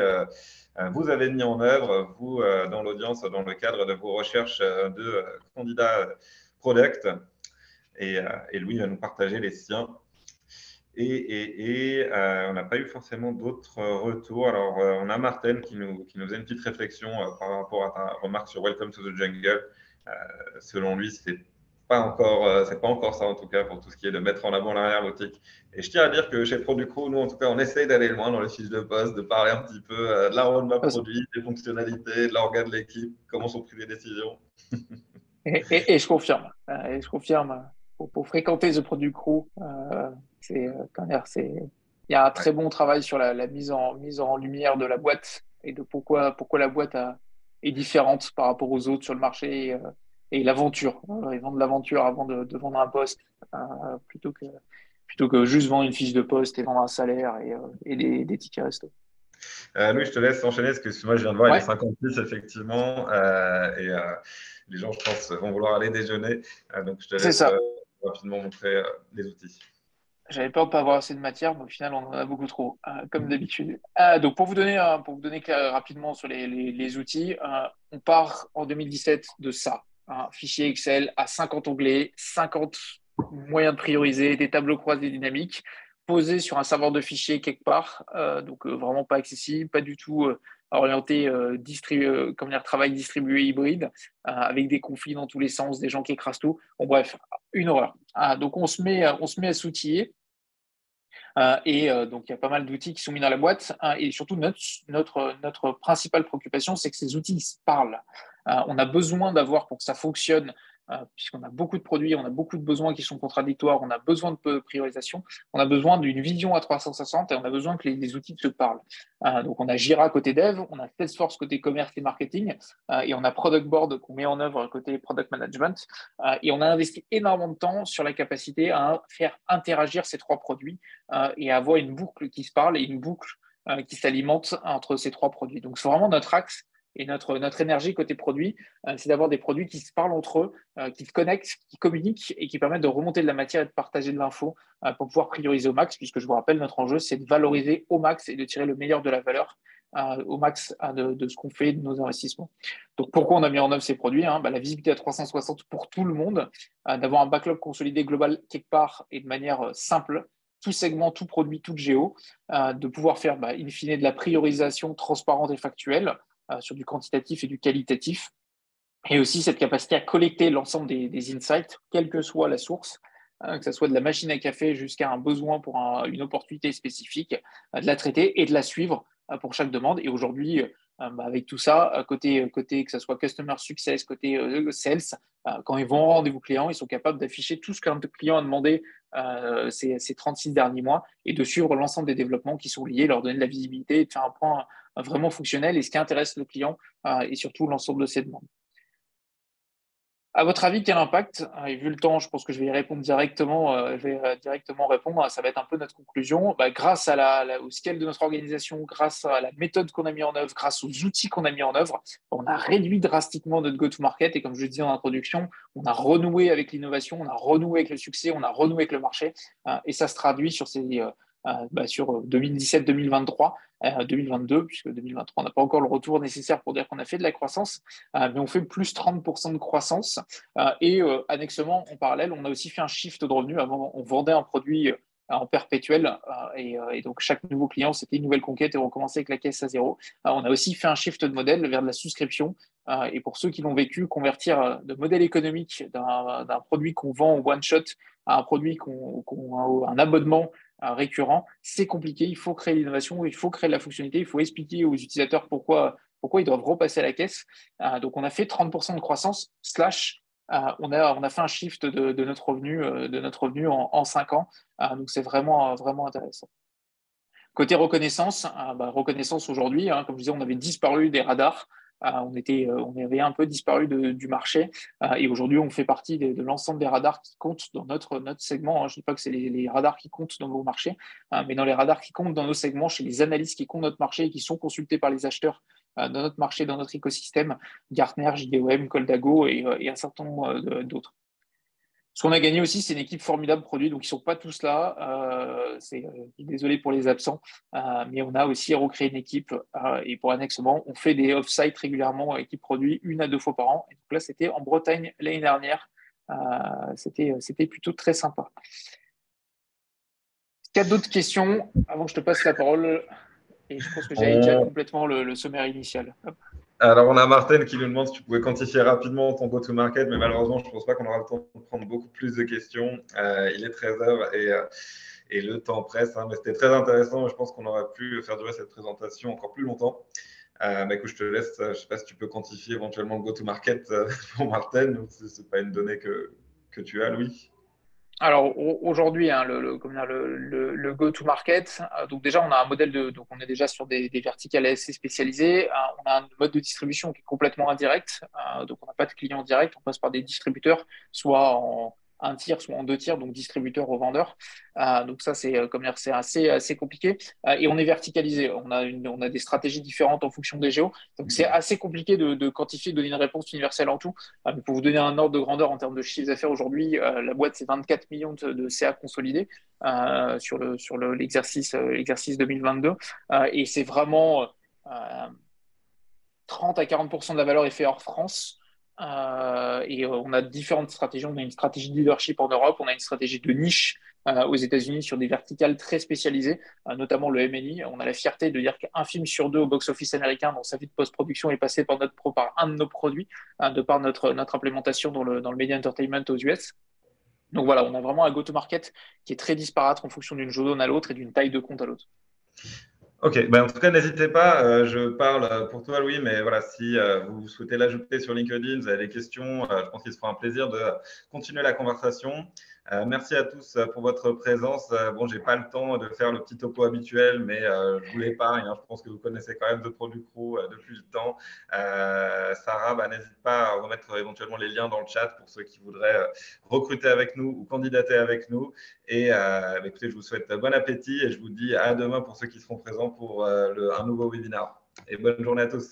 vous avez mis en œuvre, vous, dans l'audience, dans le cadre de vos recherches de candidats product et Louis va nous partager les siens. On n'a pas eu forcément d'autres retours. Alors, on a Martin qui nous faisait une petite réflexion par rapport à ta remarque sur Welcome to the Jungle. Selon lui, c'est pas encore ça en tout cas pour tout ce qui est de mettre en avant l'arrière-boutique. Et je tiens à dire que chez Produco, nous en tout cas, on essaye d'aller loin dans les fiches de poste, de parler un petit peu de la roadmap produit, des fonctionnalités, de l'organe de l'équipe, comment sont prises les décisions. Et je confirme. Et je confirme. Pour fréquenter The Product Crew, il y a un très bon travail sur la mise en lumière de la boîte et de pourquoi la boîte est différente par rapport aux autres sur le marché et l'aventure. Ils vendent l'aventure avant de vendre un poste plutôt que juste vendre une fiche de poste et vendre un salaire et des tickets resto. Louis, je te laisse enchaîner parce que moi, je viens de voir, il est Ouais, 56 effectivement. Les gens, je pense, vont vouloir aller déjeuner. Donc, je te c'est laisse ça. rapidement montrer les outils. J'avais peur de pas avoir assez de matière, mais au final, on en a beaucoup trop, comme d'habitude. Donc, pour vous donner rapidement sur les outils, on part en 2017 de ça. Un fichier Excel à 50 onglets, 50 moyens de prioriser, des tableaux croisés dynamiques, posés sur un serveur de fichiers quelque part. Donc, vraiment pas accessible, pas du tout orienté travail distribué hybride, avec des conflits dans tous les sens, des gens qui écrasent tout. Bon, bref, une horreur. Donc, on se met à s'outiller. Donc, il y a pas mal d'outils qui sont mis dans la boîte. Et surtout, notre principale préoccupation, c'est que ces outils se parlent. On a besoin d'avoir, pour que ça fonctionne, puisqu'on a beaucoup de produits, on a beaucoup de besoins qui sont contradictoires, on a besoin de priorisation, on a besoin d'une vision à 360 et on a besoin que les outils se parlent. Donc, on a Jira côté dev, on a Salesforce côté commerce et marketing, et on a Product Board qu'on met en œuvre côté product management. Et on a investi énormément de temps sur la capacité à faire interagir ces trois produits et avoir une boucle qui se parle et une boucle qui s'alimente entre ces trois produits. Donc, c'est vraiment notre axe et notre énergie côté produit, c'est d'avoir des produits qui se parlent entre eux, qui se connectent, qui communiquent et qui permettent de remonter de la matière et de partager de l'info pour pouvoir prioriser au max, puisque je vous rappelle, notre enjeu, c'est de valoriser au max et de tirer le meilleur de la valeur au max de ce qu'on fait, de nos investissements. Donc, pourquoi on a mis en œuvre ces produits la visibilité à 360 pour tout le monde, d'avoir un backlog consolidé global quelque part et de manière simple, tout segment, tout produit, tout géo, de pouvoir faire, in fine, de la priorisation transparente et factuelle sur du quantitatif et du qualitatif, et aussi cette capacité à collecter l'ensemble des insights, quelle que soit la source, que ce soit de la machine à café jusqu'à un besoin pour une opportunité spécifique, de la traiter et de la suivre pour chaque demande. Et aujourd'hui, avec tout ça, côté que ce soit Customer Success, côté Sales, quand ils vont au rendez-vous client, ils sont capables d'afficher tout ce qu'un client a demandé ces 36 derniers mois et de suivre l'ensemble des développements qui sont liés, leur donner de la visibilité et de faire un point vraiment fonctionnel et ce qui intéresse le client et surtout l'ensemble de ses demandes. À votre avis, quel impact, et vu le temps, je pense que je vais y répondre directement, directement répondre, ça va être un peu notre conclusion. Grâce au scale de notre organisation, grâce à la méthode qu'on a mis en œuvre, grâce aux outils qu'on a mis en œuvre, on a réduit drastiquement notre go-to-market et comme je le disais en introduction, on a renoué avec l'innovation, on a renoué avec le succès, on a renoué avec le marché et ça se traduit sur 2017-2023, 2022, puisque 2023, on n'a pas encore le retour nécessaire pour dire qu'on a fait de la croissance, mais on fait plus 30% de croissance. Annexement, en parallèle, on a aussi fait un shift de revenus. Avant, on vendait un produit en perpétuel et donc chaque nouveau client, c'était une nouvelle conquête et on recommençait avec la caisse à zéro. On a aussi fait un shift de modèle vers de la souscription. Et pour ceux qui l'ont vécu, convertir de modèle économique d'un produit qu'on vend au one-shot à un produit un abonnement récurrent, c'est compliqué. Il faut créer l'innovation, il faut créer de la fonctionnalité, il faut expliquer aux utilisateurs pourquoi ils doivent repasser à la caisse. Donc, on a fait 30% de croissance, on a fait un shift de notre revenu en 5 ans. Donc, c'est vraiment, vraiment intéressant. Côté reconnaissance, reconnaissance aujourd'hui, comme je disais, on avait disparu des radars. On avait un peu disparu du marché et aujourd'hui on fait partie de l'ensemble des radars qui comptent dans notre segment. Je ne dis pas que c'est les radars qui comptent dans vos marchés, mais dans les radars qui comptent dans nos segments, chez les analystes qui comptent notre marché et qui sont consultés par les acheteurs dans notre marché, dans notre écosystème, Gartner, JDOM, Coldago et un certain nombre d'autres. Ce qu'on a gagné aussi, c'est une équipe formidable produit, donc ils ne sont pas tous là. Désolé pour les absents, mais on a aussi recréé une équipe. Et pour annexement, on fait des off-site régulièrement avec équipe produit, 1 à 2 fois par an. Et donc là, c'était en Bretagne l'année dernière. C'était plutôt très sympa. Est-ce qu'il y a d'autres questions avant que je te passe la parole? Et je pense que j'avais déjà complètement le sommaire initial. Hop. Alors, on a Martin qui nous demande si tu pouvais quantifier rapidement ton go-to-market, mais malheureusement, je ne pense pas qu'on aura le temps de prendre beaucoup plus de questions. Il est 13h et le temps presse, hein, mais c'était très intéressant. Je pense qu'on aurait pu faire durer cette présentation encore plus longtemps. Mais écoute, je te laisse. Je ne sais pas si tu peux quantifier éventuellement le go-to-market pour Martin. Ce n'est pas une donnée que tu as, Louis. Alors aujourd'hui, hein, le go-to-market, donc déjà on a un modèle donc on est déjà sur des verticales assez spécialisées. On a un mode de distribution qui est complètement indirect, donc on n'a pas de clients directs, on passe par des distributeurs, soit en un tiers, soit en deux tiers, donc distributeur, revendeur. Donc ça c'est assez compliqué. Et on est verticalisé. On a des stratégies différentes en fonction des géos. Donc c'est assez compliqué de quantifier, de donner une réponse universelle en tout. Pour vous donner un ordre de grandeur en termes de chiffre d'affaires aujourd'hui, la boîte, c'est 24 millions de CA consolidés sur l'exercice 2022. Et c'est vraiment 30 à 40% de la valeur est fait hors France. Et on a différentes stratégies. On a une stratégie de leadership en Europe, on a une stratégie de niche aux États-Unis sur des verticales très spécialisées, notamment le M&E. On a la fierté de dire qu'un film sur deux au box-office américain dans sa vie de post-production est passé par un de nos produits, de par notre implémentation dans le media entertainment aux US. Donc voilà, on a vraiment un go-to-market qui est très disparate en fonction d'une zone à l'autre et d'une taille de compte à l'autre. Ok, ben en tout cas, n'hésitez pas. Je parle pour toi, Louis, mais voilà, si vous souhaitez l'ajouter sur LinkedIn, vous avez des questions, je pense qu'il se fera un plaisir de continuer la conversation. Merci à tous pour votre présence. Bon, j'ai pas le temps de faire le petit topo habituel, mais je vous l'épargne. Hein, je pense que vous connaissez quand même The Product Crew depuis le temps. Sarah, bah, n'hésite pas à remettre éventuellement les liens dans le chat pour ceux qui voudraient recruter avec nous ou candidater avec nous. Et écoutez, je vous souhaite bon appétit et je vous dis à demain pour ceux qui seront présents pour un nouveau webinaire. Et bonne journée à tous.